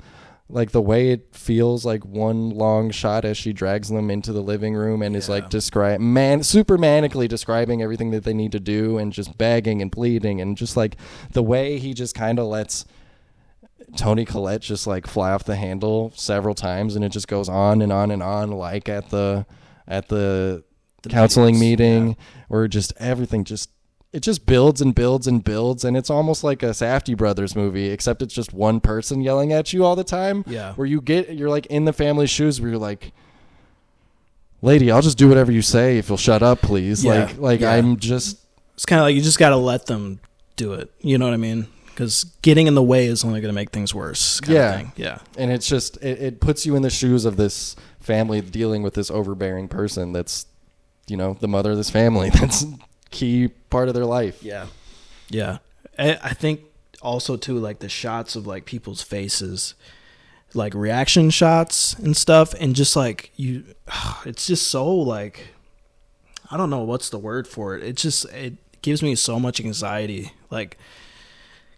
Like the way it feels like one long shot as she drags them into the living room and is like super manically describing everything that they need to do and just begging and pleading, and just like the way he just kind of lets Toni Collette just like fly off the handle several times, and it just goes on and on and on, like at the counseling meeting, where just everything it just builds and builds and builds, and it's almost like a Safdie Brothers movie, except it's just one person yelling at you all the time. Yeah. Where you're like in the family shoes where you're like, lady, I'll just do whatever you say if you'll shut up, please. Yeah. I'm just... It's kind of like you just got to let them do it. You know what I mean? Because getting in the way is only going to make things worse. Kind of thing. Yeah. And it's just, it puts you in the shoes of this family dealing with this overbearing person that's, the mother of this family. That's a key part of their life. Yeah. Yeah. I think also, too, like the shots of like people's faces, like reaction shots and stuff. And just like it's just so like, I don't know what's the word for it. It gives me so much anxiety. Like,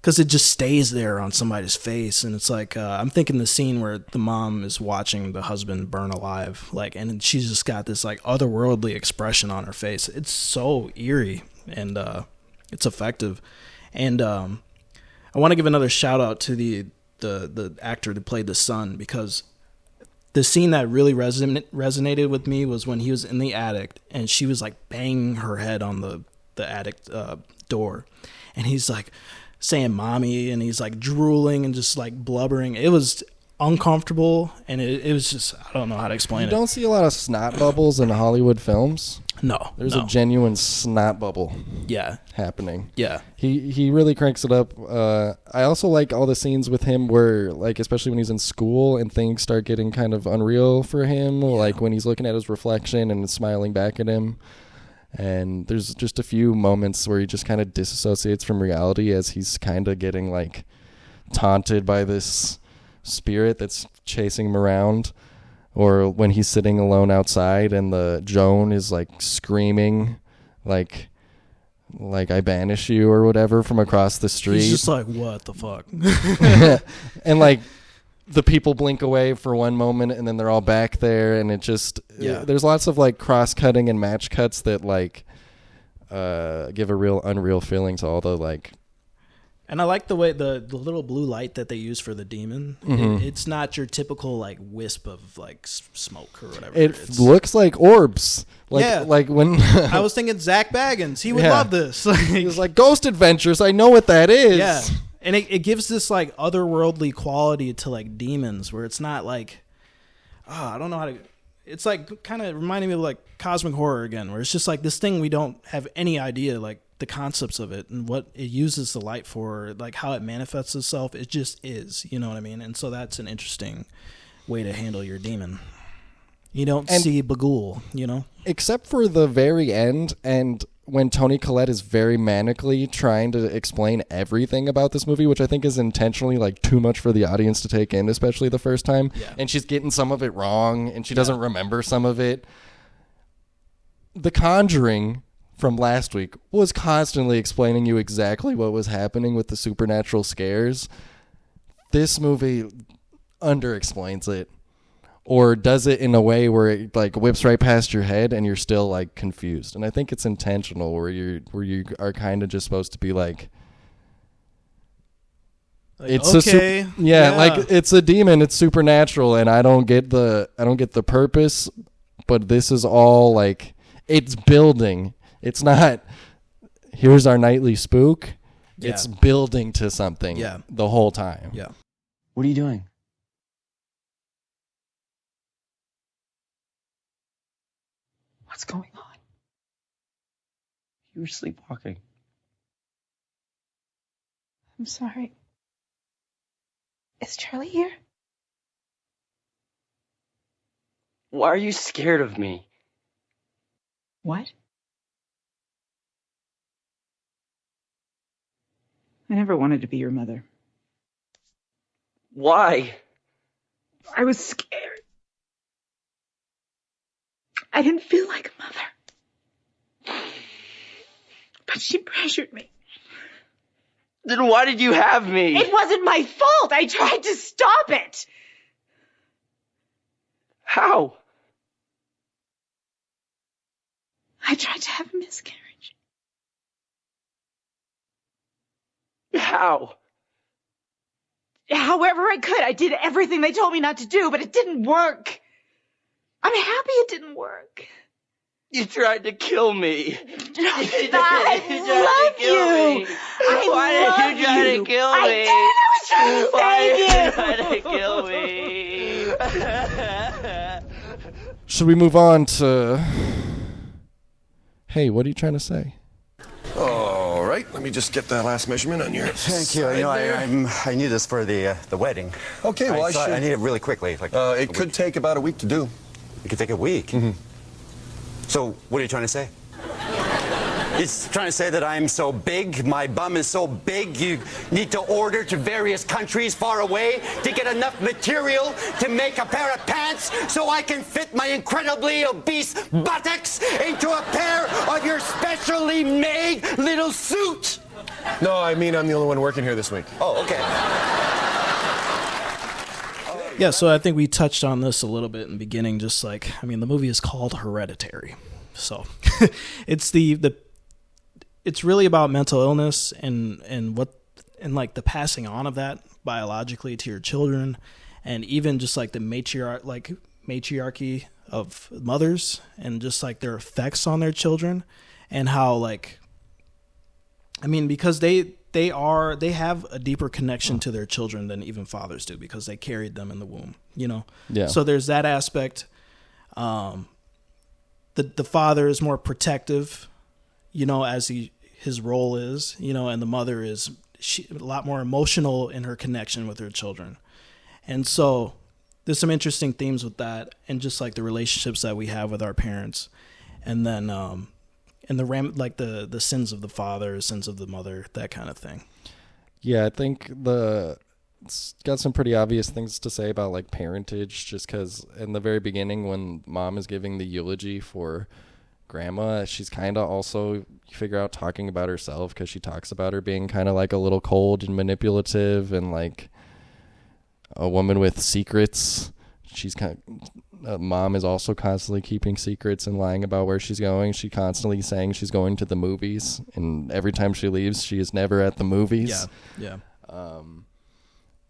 because it just stays there on somebody's face, and it's like I'm thinking the scene where the mom is watching the husband burn alive, like, and she's just got this like otherworldly expression on her face. It's so eerie, and it's effective. And I want to give another shout out to the actor that played the son, because the scene that really resonated with me was when he was in the attic and she was like banging her head on the attic door, and he's like saying mommy, and he's like drooling and just like blubbering. It was uncomfortable, and it was just, I don't know how to explain it. You don't see a lot of snot bubbles in Hollywood films. No. There's a genuine snot bubble happening. Yeah. He really cranks it up. I also like all the scenes with him where, like, especially when he's in school and things start getting kind of unreal for him, like when he's looking at his reflection and smiling back at him. And there's just a few moments where he just kind of disassociates from reality as he's kind of getting like taunted by this spirit that's chasing him around, or when he's sitting alone outside and the Joan is like screaming like I banish you or whatever from across the street. He's just like, what the fuck? And like the people blink away for one moment and then they're all back there, and it just there's lots of like cross-cutting and match cuts that like give a real unreal feeling to all the like. And I like the way the little blue light that they use for the demon. Mm-hmm. It's not your typical like wisp of like smoke or whatever. It looks like orbs. Like when I was thinking Zach Baggins, he would love this. He was like, Ghost Adventures, I know what that is. Yeah. And it gives this like otherworldly quality to like demons, where it's not like, I don't know how to. It's like kind of reminding me of like cosmic horror again, where it's just like this thing we don't have any idea like the concepts of it and what it uses the light for, like how it manifests itself. It just is, you know what I mean? And so that's an interesting way to handle your demon. You don't see Bagul, you know? Except for the very end, and when Toni Collette is very manically trying to explain everything about this movie, which I think is intentionally like too much for the audience to take in, especially the first time. Yeah. And she's getting some of it wrong, and she doesn't remember some of it. The Conjuring from last week was constantly explaining you exactly what was happening with the supernatural scares. This movie under-explains it, or does it in a way where it like whips right past your head and you're still like confused. And I think it's intentional, where you are kind of just supposed to be like it's okay, like it's a demon, it's supernatural, and I don't get the purpose, but this is all like it's building. It's not here's our nightly spook. Yeah. It's building to something the whole time. Yeah. What are you doing? What's going on? You were sleepwalking. I'm sorry. Is Charlie here? Why are you scared of me? What? I never wanted to be your mother. Why? I was scared. I didn't feel like a mother. But she pressured me. Then why did you have me? It wasn't my fault. I tried to stop it. How? I tried to have a miscarriage. How? However I could. I did everything they told me not to do, but it didn't work. I'm happy it didn't work. You tried to kill me. I love you. Why did you try to kill me? I was trying to save you. Why did you try to kill me? Should we move on to... Hey, what are you trying to say? All right, let me just get that last measurement on your Thank you. You know, I need this for the wedding. Okay, well, I need it really quickly. Like it could take about a week to do. It could take a week? Mm-hmm. So, what are you trying to say? He's trying to say that I'm so big, my bum is so big, you need to order to various countries far away to get enough material to make a pair of pants so I can fit my incredibly obese buttocks into a pair of your specially made little suit. No, I mean I'm the only one working here this week. Oh, okay. Yeah, so I think we touched on this a little bit in the beginning, just like, I mean, the movie is called Hereditary. So it's it's really about mental illness and like the passing on of that biologically to your children, and even just like the matriarchy of mothers and just like their effects on their children, and how, like, I mean, because they have a deeper connection to their children than even fathers do, because they carried them in the womb, you know? Yeah. So there's that aspect. The father is more protective, you know, as his role is, you know, and the mother is a lot more emotional in her connection with her children. And so there's some interesting themes with that, and just like the relationships that we have with our parents, and then and the sins of the father, sins of the mother, that kind of thing. Yeah, I think it's got some pretty obvious things to say about like parentage, just because in the very beginning when mom is giving the eulogy for grandma, she's kind of also, you figure out, talking about herself, because she talks about her being kind of like a little cold and manipulative and like a woman with secrets. She's mom is also constantly keeping secrets and lying about where she's going. She constantly saying she's going to the movies, and every time she leaves, she is never at the movies. Yeah.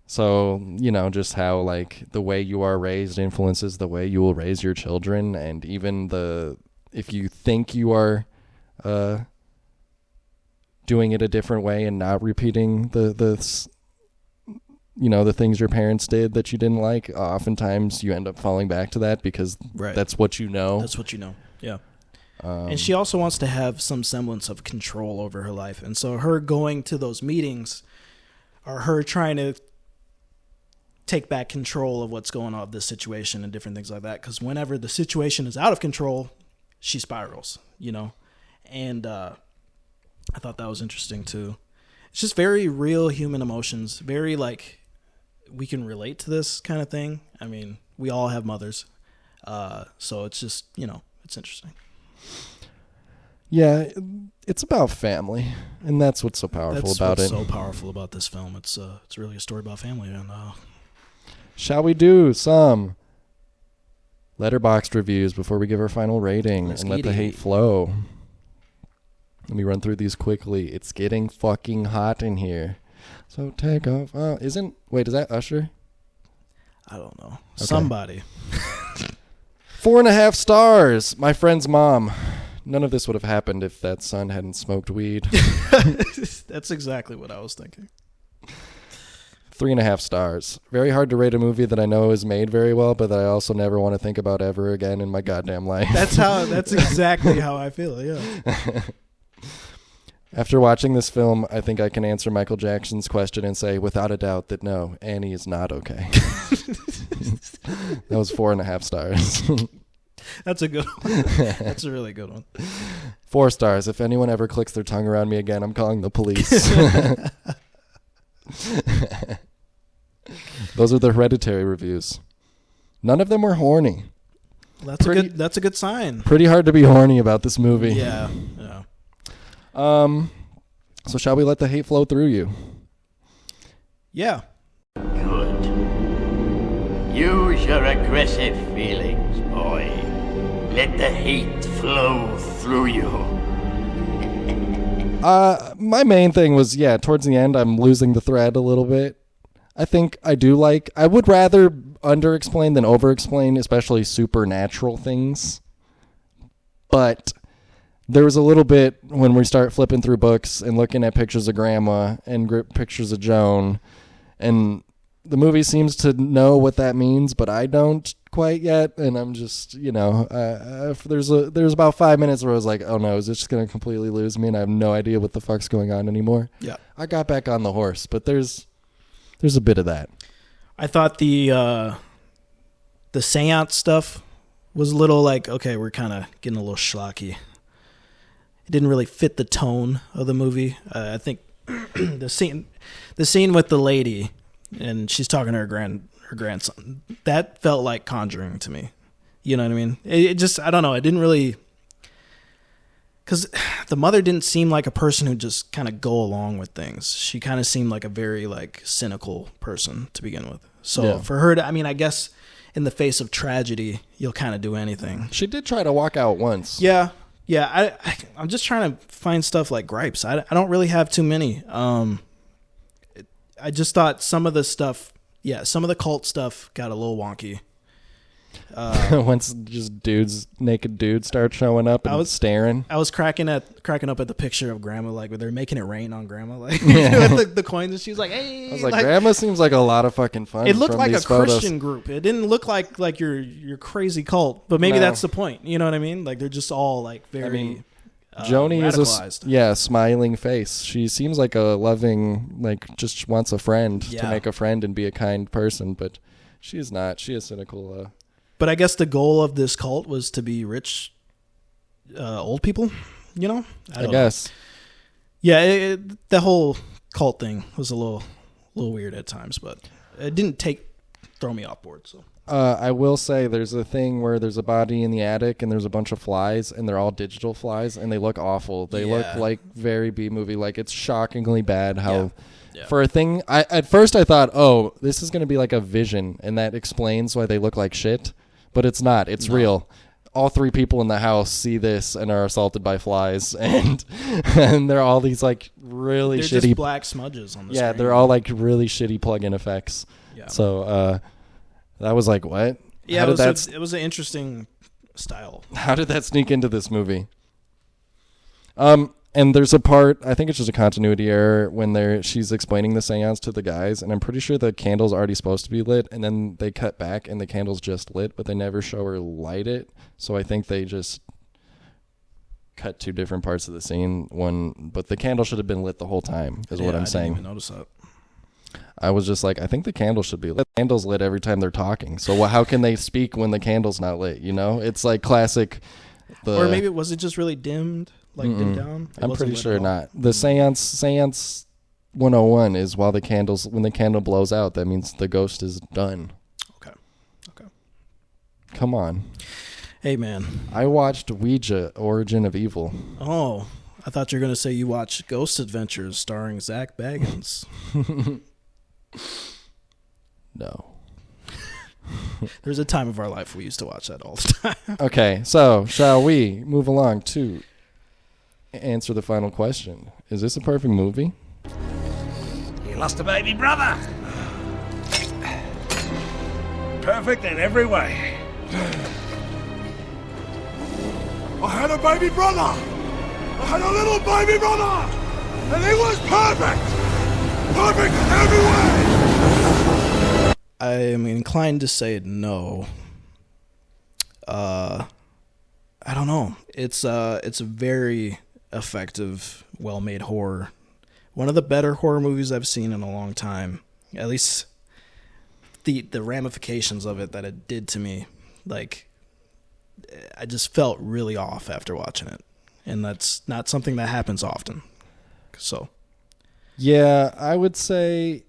So, you know, just how like the way you are raised influences the way you will raise your children, and even if you think you are doing it a different way and not repeating the things your parents did that you didn't like, oftentimes you end up falling back to that because that's what you know. That's what you know, yeah. And she also wants to have some semblance of control over her life. And so her going to those meetings are her trying to take back control of what's going on with this situation and different things like that. Because whenever the situation is out of control, she spirals, you know. And I thought that was interesting too. It's just very real human emotions, very like we can relate to this kind of thing. I mean, we all have mothers. So it's just, you know, it's interesting. Yeah, it's about family, and that's what's so powerful about it. That's what's so powerful about this film. It's really a story about family. And shall we do some Letterboxd reviews before we give our final rating and let the hate flow? Let me run through these quickly. It's getting fucking hot in here. So take off. Is that Usher? I don't know. Okay. Somebody. 4.5 stars. My friend's mom. None of this would have happened if that son hadn't smoked weed. That's exactly what I was thinking. 3.5 stars. Very hard to rate a movie that I know is made very well, but that I also never want to think about ever again in my goddamn life. That's exactly how I feel, yeah. After watching this film, I think I can answer Michael Jackson's question and say, without a doubt, that no, Annie is not okay. That was 4.5 stars. That's a good one. That's a really good one. 4 stars. If anyone ever clicks their tongue around me again, I'm calling the police. Those are the Hereditary reviews. None of them were horny. That's a good sign. Pretty hard to be horny about this movie. Yeah. So shall we let the hate flow through you? Yeah. Good. Use your aggressive feelings, boy. Let the hate flow through you. My main thing was, towards the end, I'm losing the thread a little bit. I think I would rather under-explain than over-explain, especially supernatural things. But there was a little bit when we start flipping through books and looking at pictures of Grandma and pictures of Joan, and the movie seems to know what that means, but I don't quite yet. And I'm just, there's about 5 minutes where I was like, oh no, is this just going to completely lose me? And I have no idea what the fuck's going on anymore. Yeah. I got back on the horse, but there's a bit of that. I thought the seance stuff was a little like, okay, we're kind of getting a little schlocky. It didn't really fit the tone of the movie. I think the scene with the lady and she's talking to her grandson, that felt like Conjuring to me. You know what I mean? It just, I don't know. It didn't really, because the mother didn't seem like a person who just kind of go along with things. She kind of seemed like a very like cynical person to begin with. So for her to, I guess in the face of tragedy, you'll kind of do anything. She did try to walk out once. Yeah. I'm just trying to find stuff like gripes. I don't really have too many. I just thought some of the stuff, some of the cult stuff got a little wonky. Once just naked dudes start showing up and staring. I was cracking up at the picture of Grandma, like where they're making it rain on Grandma, like with the coins, and she's like, "Hey." I was like, Grandma seems like a lot of fucking fun. It looked from like these a photos. Christian group. It didn't look like your crazy cult, but maybe that's the point. You know what I mean? Like they're just all like very. Joni radicalized. is a smiling face. She seems like a loving, like just wants a friend to make a friend and be a kind person, but she is not. She is cynical. But I guess the goal of this cult was to be rich, old people. You know, I guess. Know. Yeah, the whole cult thing was a little weird at times, but it didn't throw me off board. So. I will say there's a thing where there's a body in the attic and there's a bunch of flies and they're all digital flies and they look awful. They look like very B-movie. Like it's shockingly bad how for a thing. At first I thought, oh, this is going to be like a vision and that explains why they look like shit. But it's not. It's real. All 3 people in the house see this and are assaulted by flies and they're all these like really they're shitty just black smudges on the screen. They're all like really shitty plug-in effects. Yeah. So that was like, what? Yeah, it was an interesting style. How did that sneak into this movie? And there's a part, I think it's just a continuity error, when she's explaining the seance to the guys, and I'm pretty sure the candle's already supposed to be lit, and then they cut back and the candle's just lit, but they never show her light it. So I think they just cut 2 different parts of the scene. But the candle should have been lit the whole time, is what I'm saying. I didn't even notice that. I was just like, I think the candle should be lit. The candle's lit every time they're talking. So how can they speak when the candle's not lit? You know, it's like classic. Or maybe was it just really dimmed, dimmed down? I'm pretty sure not. The seance 101 is when the candle blows out. That means the ghost is done. Okay. Come on. Hey man, I watched Ouija: Origin of Evil. Oh, I thought you were gonna say you watched Ghost Adventures starring Zach Baggins. No. There's a time of our life we used to watch that all the time. Okay, so shall we move along to answer the final question? Is this a perfect movie? You lost a baby brother. Perfect in every way. I had a baby brother. I had a little baby brother. And he was perfect. Perfect in every way. I am inclined to say no. I don't know. It's a very effective, well-made horror. One of the better horror movies I've seen in a long time. At least the ramifications of it that it did to me, like I just felt really off after watching it, and that's not something that happens often. So. Yeah, I would say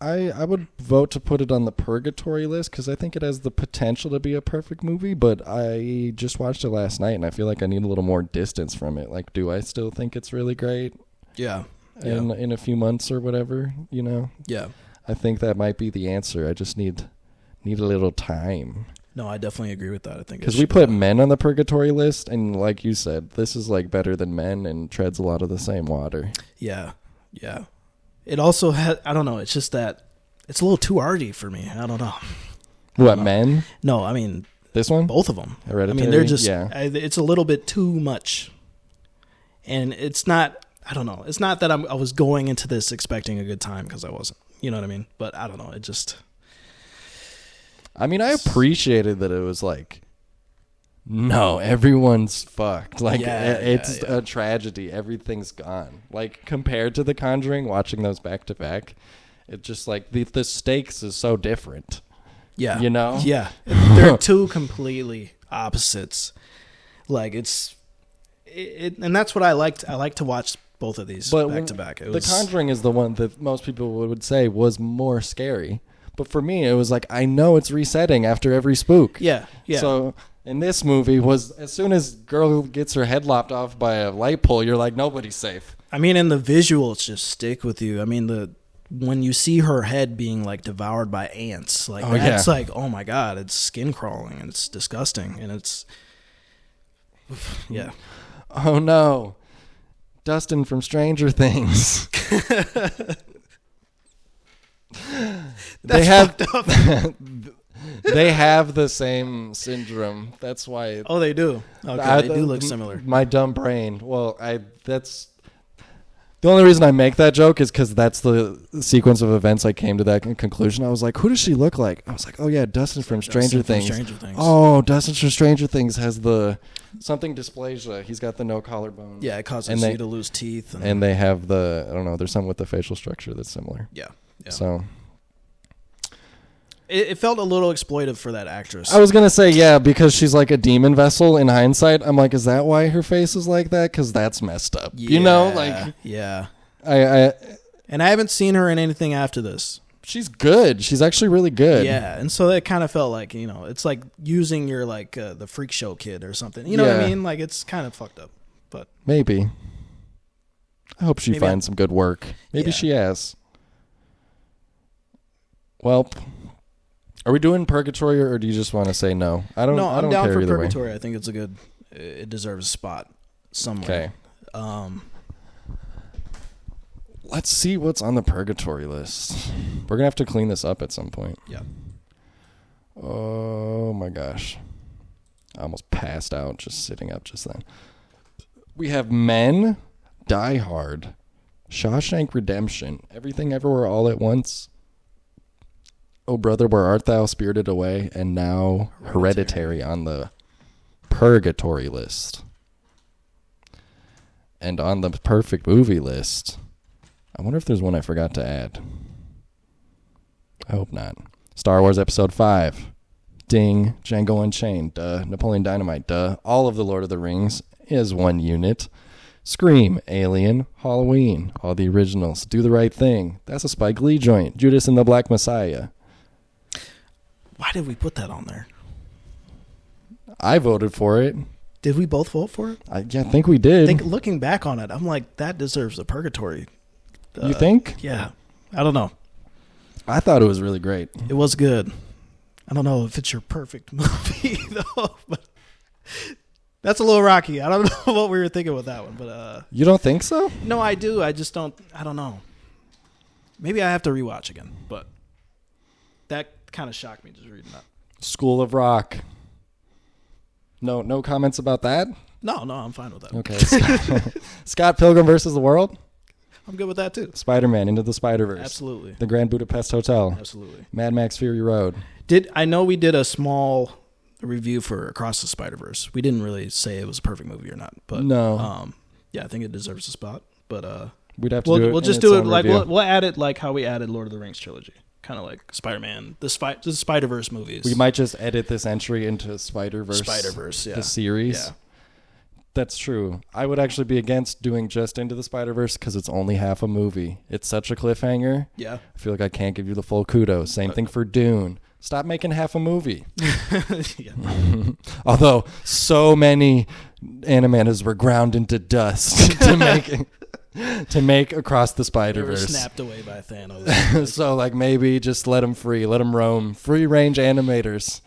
I would vote to put it on the purgatory list because I think it has the potential to be a perfect movie, but I just watched it last night and I feel like I need a little more distance from it. Like, do I still think it's really great? Yeah. In a few months or whatever, you know? Yeah. I think that might be the answer. I just need a little time. No, I definitely agree with that. I think because we put Men on the purgatory list, and like you said, this is like better than Men and treads a lot of the same water. Yeah. It also had, I don't know, it's just that it's a little too arty for me. I don't know. What, Men? No, I mean this one, both of them. Hereditary. I mean, they're just it's a little bit too much, and it's not. I don't know. It's not that I was going into this expecting a good time because I wasn't. You know what I mean? But I don't know. It just. I mean, I appreciated that it was like, no, everyone's fucked. Like, it's a tragedy. Everything's gone. Like, compared to The Conjuring, watching those back to back, it just like the stakes is so different. Yeah. You know? Yeah. They're two completely opposites. Like, and that's what I liked. I like to watch both of these back to back. The Conjuring is the one that most people would say was more scary. But for me, it was like, I know it's resetting after every spook. Yeah, yeah. So in this movie, was as soon as girl gets her head lopped off by a light pole, you're like, nobody's safe. I mean, and the visuals just stick with you. I mean, when you see her head being like devoured by ants, like that's like, oh my God, it's skin crawling and it's disgusting and it's, yeah. Oh no, Dustin from Stranger Things. They have they have the same syndrome. That's why. Oh, they do. Okay, they do look similar. My dumb brain. Well, that's the only reason I make that joke is because that's the sequence of events I came to that conclusion. I was like, who does she look like? I was like, oh yeah, Dustin from Stranger Things. Oh, Dustin from Stranger Things has the something dysplasia. He's got the no collarbone. Yeah, it causes you to lose teeth. And they have I don't know, there's something with the facial structure that's similar. Yeah. So it felt a little exploitive for that actress. I was going to say, yeah, because she's like a demon vessel in hindsight. I'm like, is that why her face is like that? Because that's messed up. Yeah, you know? Like, yeah. And I haven't seen her in anything after this. She's good. She's actually really good. Yeah, and so it kind of felt like, it's like using your, like, the freak show kid or something. You know what I mean? Like, it's kind of fucked up. But maybe. I hope she finds some good work. Maybe she has. Well, are we doing Purgatory or do you just want to say no? I don't I'm care down for either Purgatory. way. I think it deserves a spot somewhere. Okay. Let's see what's on the Purgatory list. We're going to have to clean this up at some point. Yeah. Oh my gosh. I almost passed out just sitting up just then. We have Men, Die Hard, Shawshank Redemption, Everything Everywhere All at Once, Oh Brother, Where Art Thou, Spirited Away, and now Hereditary on the Purgatory list. And on the perfect movie list, I wonder if there's one I forgot to add. I hope not. Star Wars Episode 5. Ding. Django Unchained. Duh. Napoleon Dynamite. Duh. All of the Lord of the Rings is one unit. Scream. Alien. Halloween. All the originals. Do the Right Thing. That's a Spike Lee joint. Judas and the Black Messiah. Why did we put that on there? I voted for it. Did we both vote for it? I think we did. Looking back on it, I'm like, that deserves a Purgatory. You think? Yeah. I don't know. I thought it was really great. It was good. I don't know if it's your perfect movie, though. But that's a little rocky. I don't know what we were thinking with that one. But you don't think so? No, I do. I just don't. I don't know. Maybe I have to rewatch again. But that kind of shocked me just reading that. School of Rock. No comments about that? No, I'm fine with that. Okay. Scott Pilgrim versus the World? I'm good with that too. Spider-Man Into the Spider-Verse. Absolutely. The Grand Budapest Hotel. Absolutely. Mad Max Fury Road. I know we did a small review for Across the Spider-Verse. We didn't really say it was a perfect movie or not, but no. Yeah, I think it deserves a spot. But we'd have to do it. We'll just do it like we'll add it like how we added Lord of the Rings trilogy. Kind of like Spider-Man, the Spider-Verse movies. We might just edit this entry into Spider-Verse. Yeah. The series. Yeah. That's true. I would actually be against doing just Into the Spider-Verse because it's only half a movie. It's such a cliffhanger. Yeah. I feel like I can't give you the full kudos. Same thing for Dune. Stop making half a movie. Although so many animators were ground into dust to make Across the Spider-Verse. They were snapped away by Thanos. So like maybe just let them free. Let them roam. Free range animators.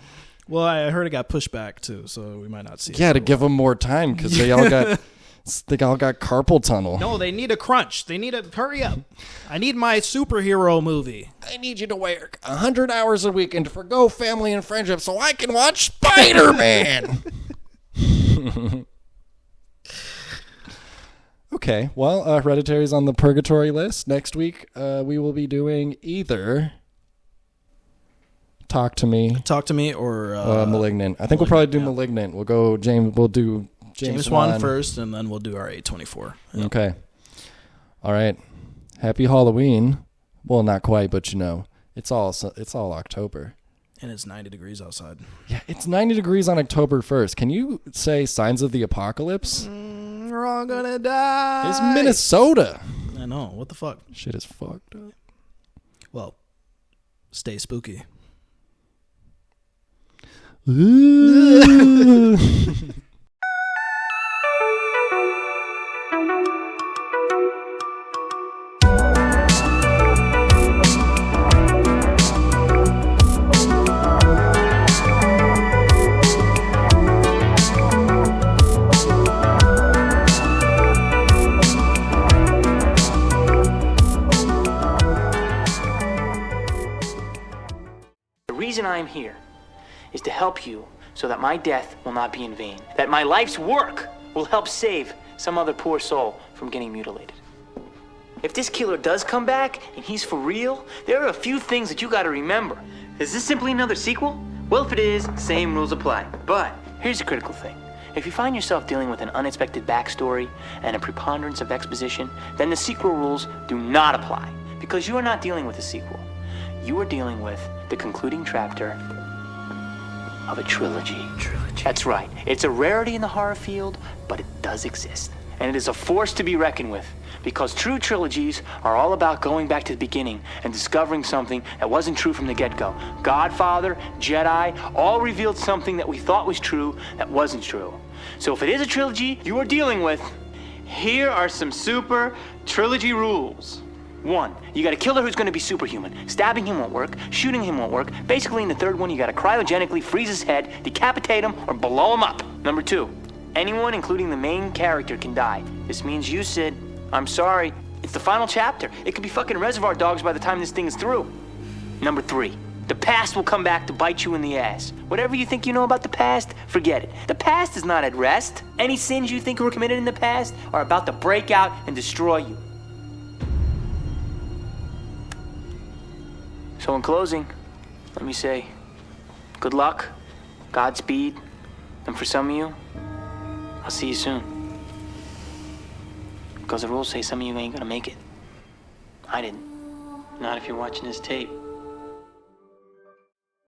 Well, I heard it got pushed back too, so we might not see it. Yeah, to give them more time because they all got carpal tunnel. No, they need a crunch. They need a hurry up. I need my superhero movie. I need you to work 100 hours a week and to forgo family and friendship so I can watch Spider-Man. Okay, well, Hereditary's on the purgatory list. Next week, we will be doing either Talk to Me or Malignant. I think we'll probably do Malignant. We'll do James Wan first, and then we'll do our A24. Yep. Okay. All right. Happy Halloween. Well, not quite, but it's all October. And it's 90 degrees outside. Yeah, it's 90 degrees on October 1st. Can you say signs of the apocalypse? We're all gonna die. It's Minnesota. I know. What the fuck? Shit is fucked up. Well, stay spooky. Ooh. The reason I'm here is to help you so that my death will not be in vain, that my life's work will help save some other poor soul from getting mutilated. If this killer does come back and he's for real, there are a few things that you gotta remember. Is this simply another sequel? Well, if it is, same rules apply. But here's the critical thing. If you find yourself dealing with an unexpected backstory and a preponderance of exposition, then the sequel rules do not apply, because you are not dealing with a sequel. You are dealing with the concluding chapter of a trilogy. That's right. It's a rarity in the horror field, but it does exist. And it is a force to be reckoned with, because true trilogies are all about going back to the beginning and discovering something that wasn't true from the get-go. Godfather, Jedi, all revealed something that we thought was true that wasn't true. So if it is a trilogy you are dealing with, here are some super trilogy rules. 1, you got a killer who's going to be superhuman. Stabbing him won't work, shooting him won't work. Basically, in the third one, you got to cryogenically freeze his head, decapitate him, or blow him up. Number 2, anyone, including the main character, can die. This means you, Sid. I'm sorry. It's the final chapter. It could be fucking Reservoir Dogs by the time this thing is through. Number 3, the past will come back to bite you in the ass. Whatever you think you know about the past, forget it. The past is not at rest. Any sins you think were committed in the past are about to break out and destroy you. So in closing, let me say, good luck, Godspeed, and for some of you, I'll see you soon. Because the rules say some of you ain't gonna make it. I didn't. Not if you're watching this tape.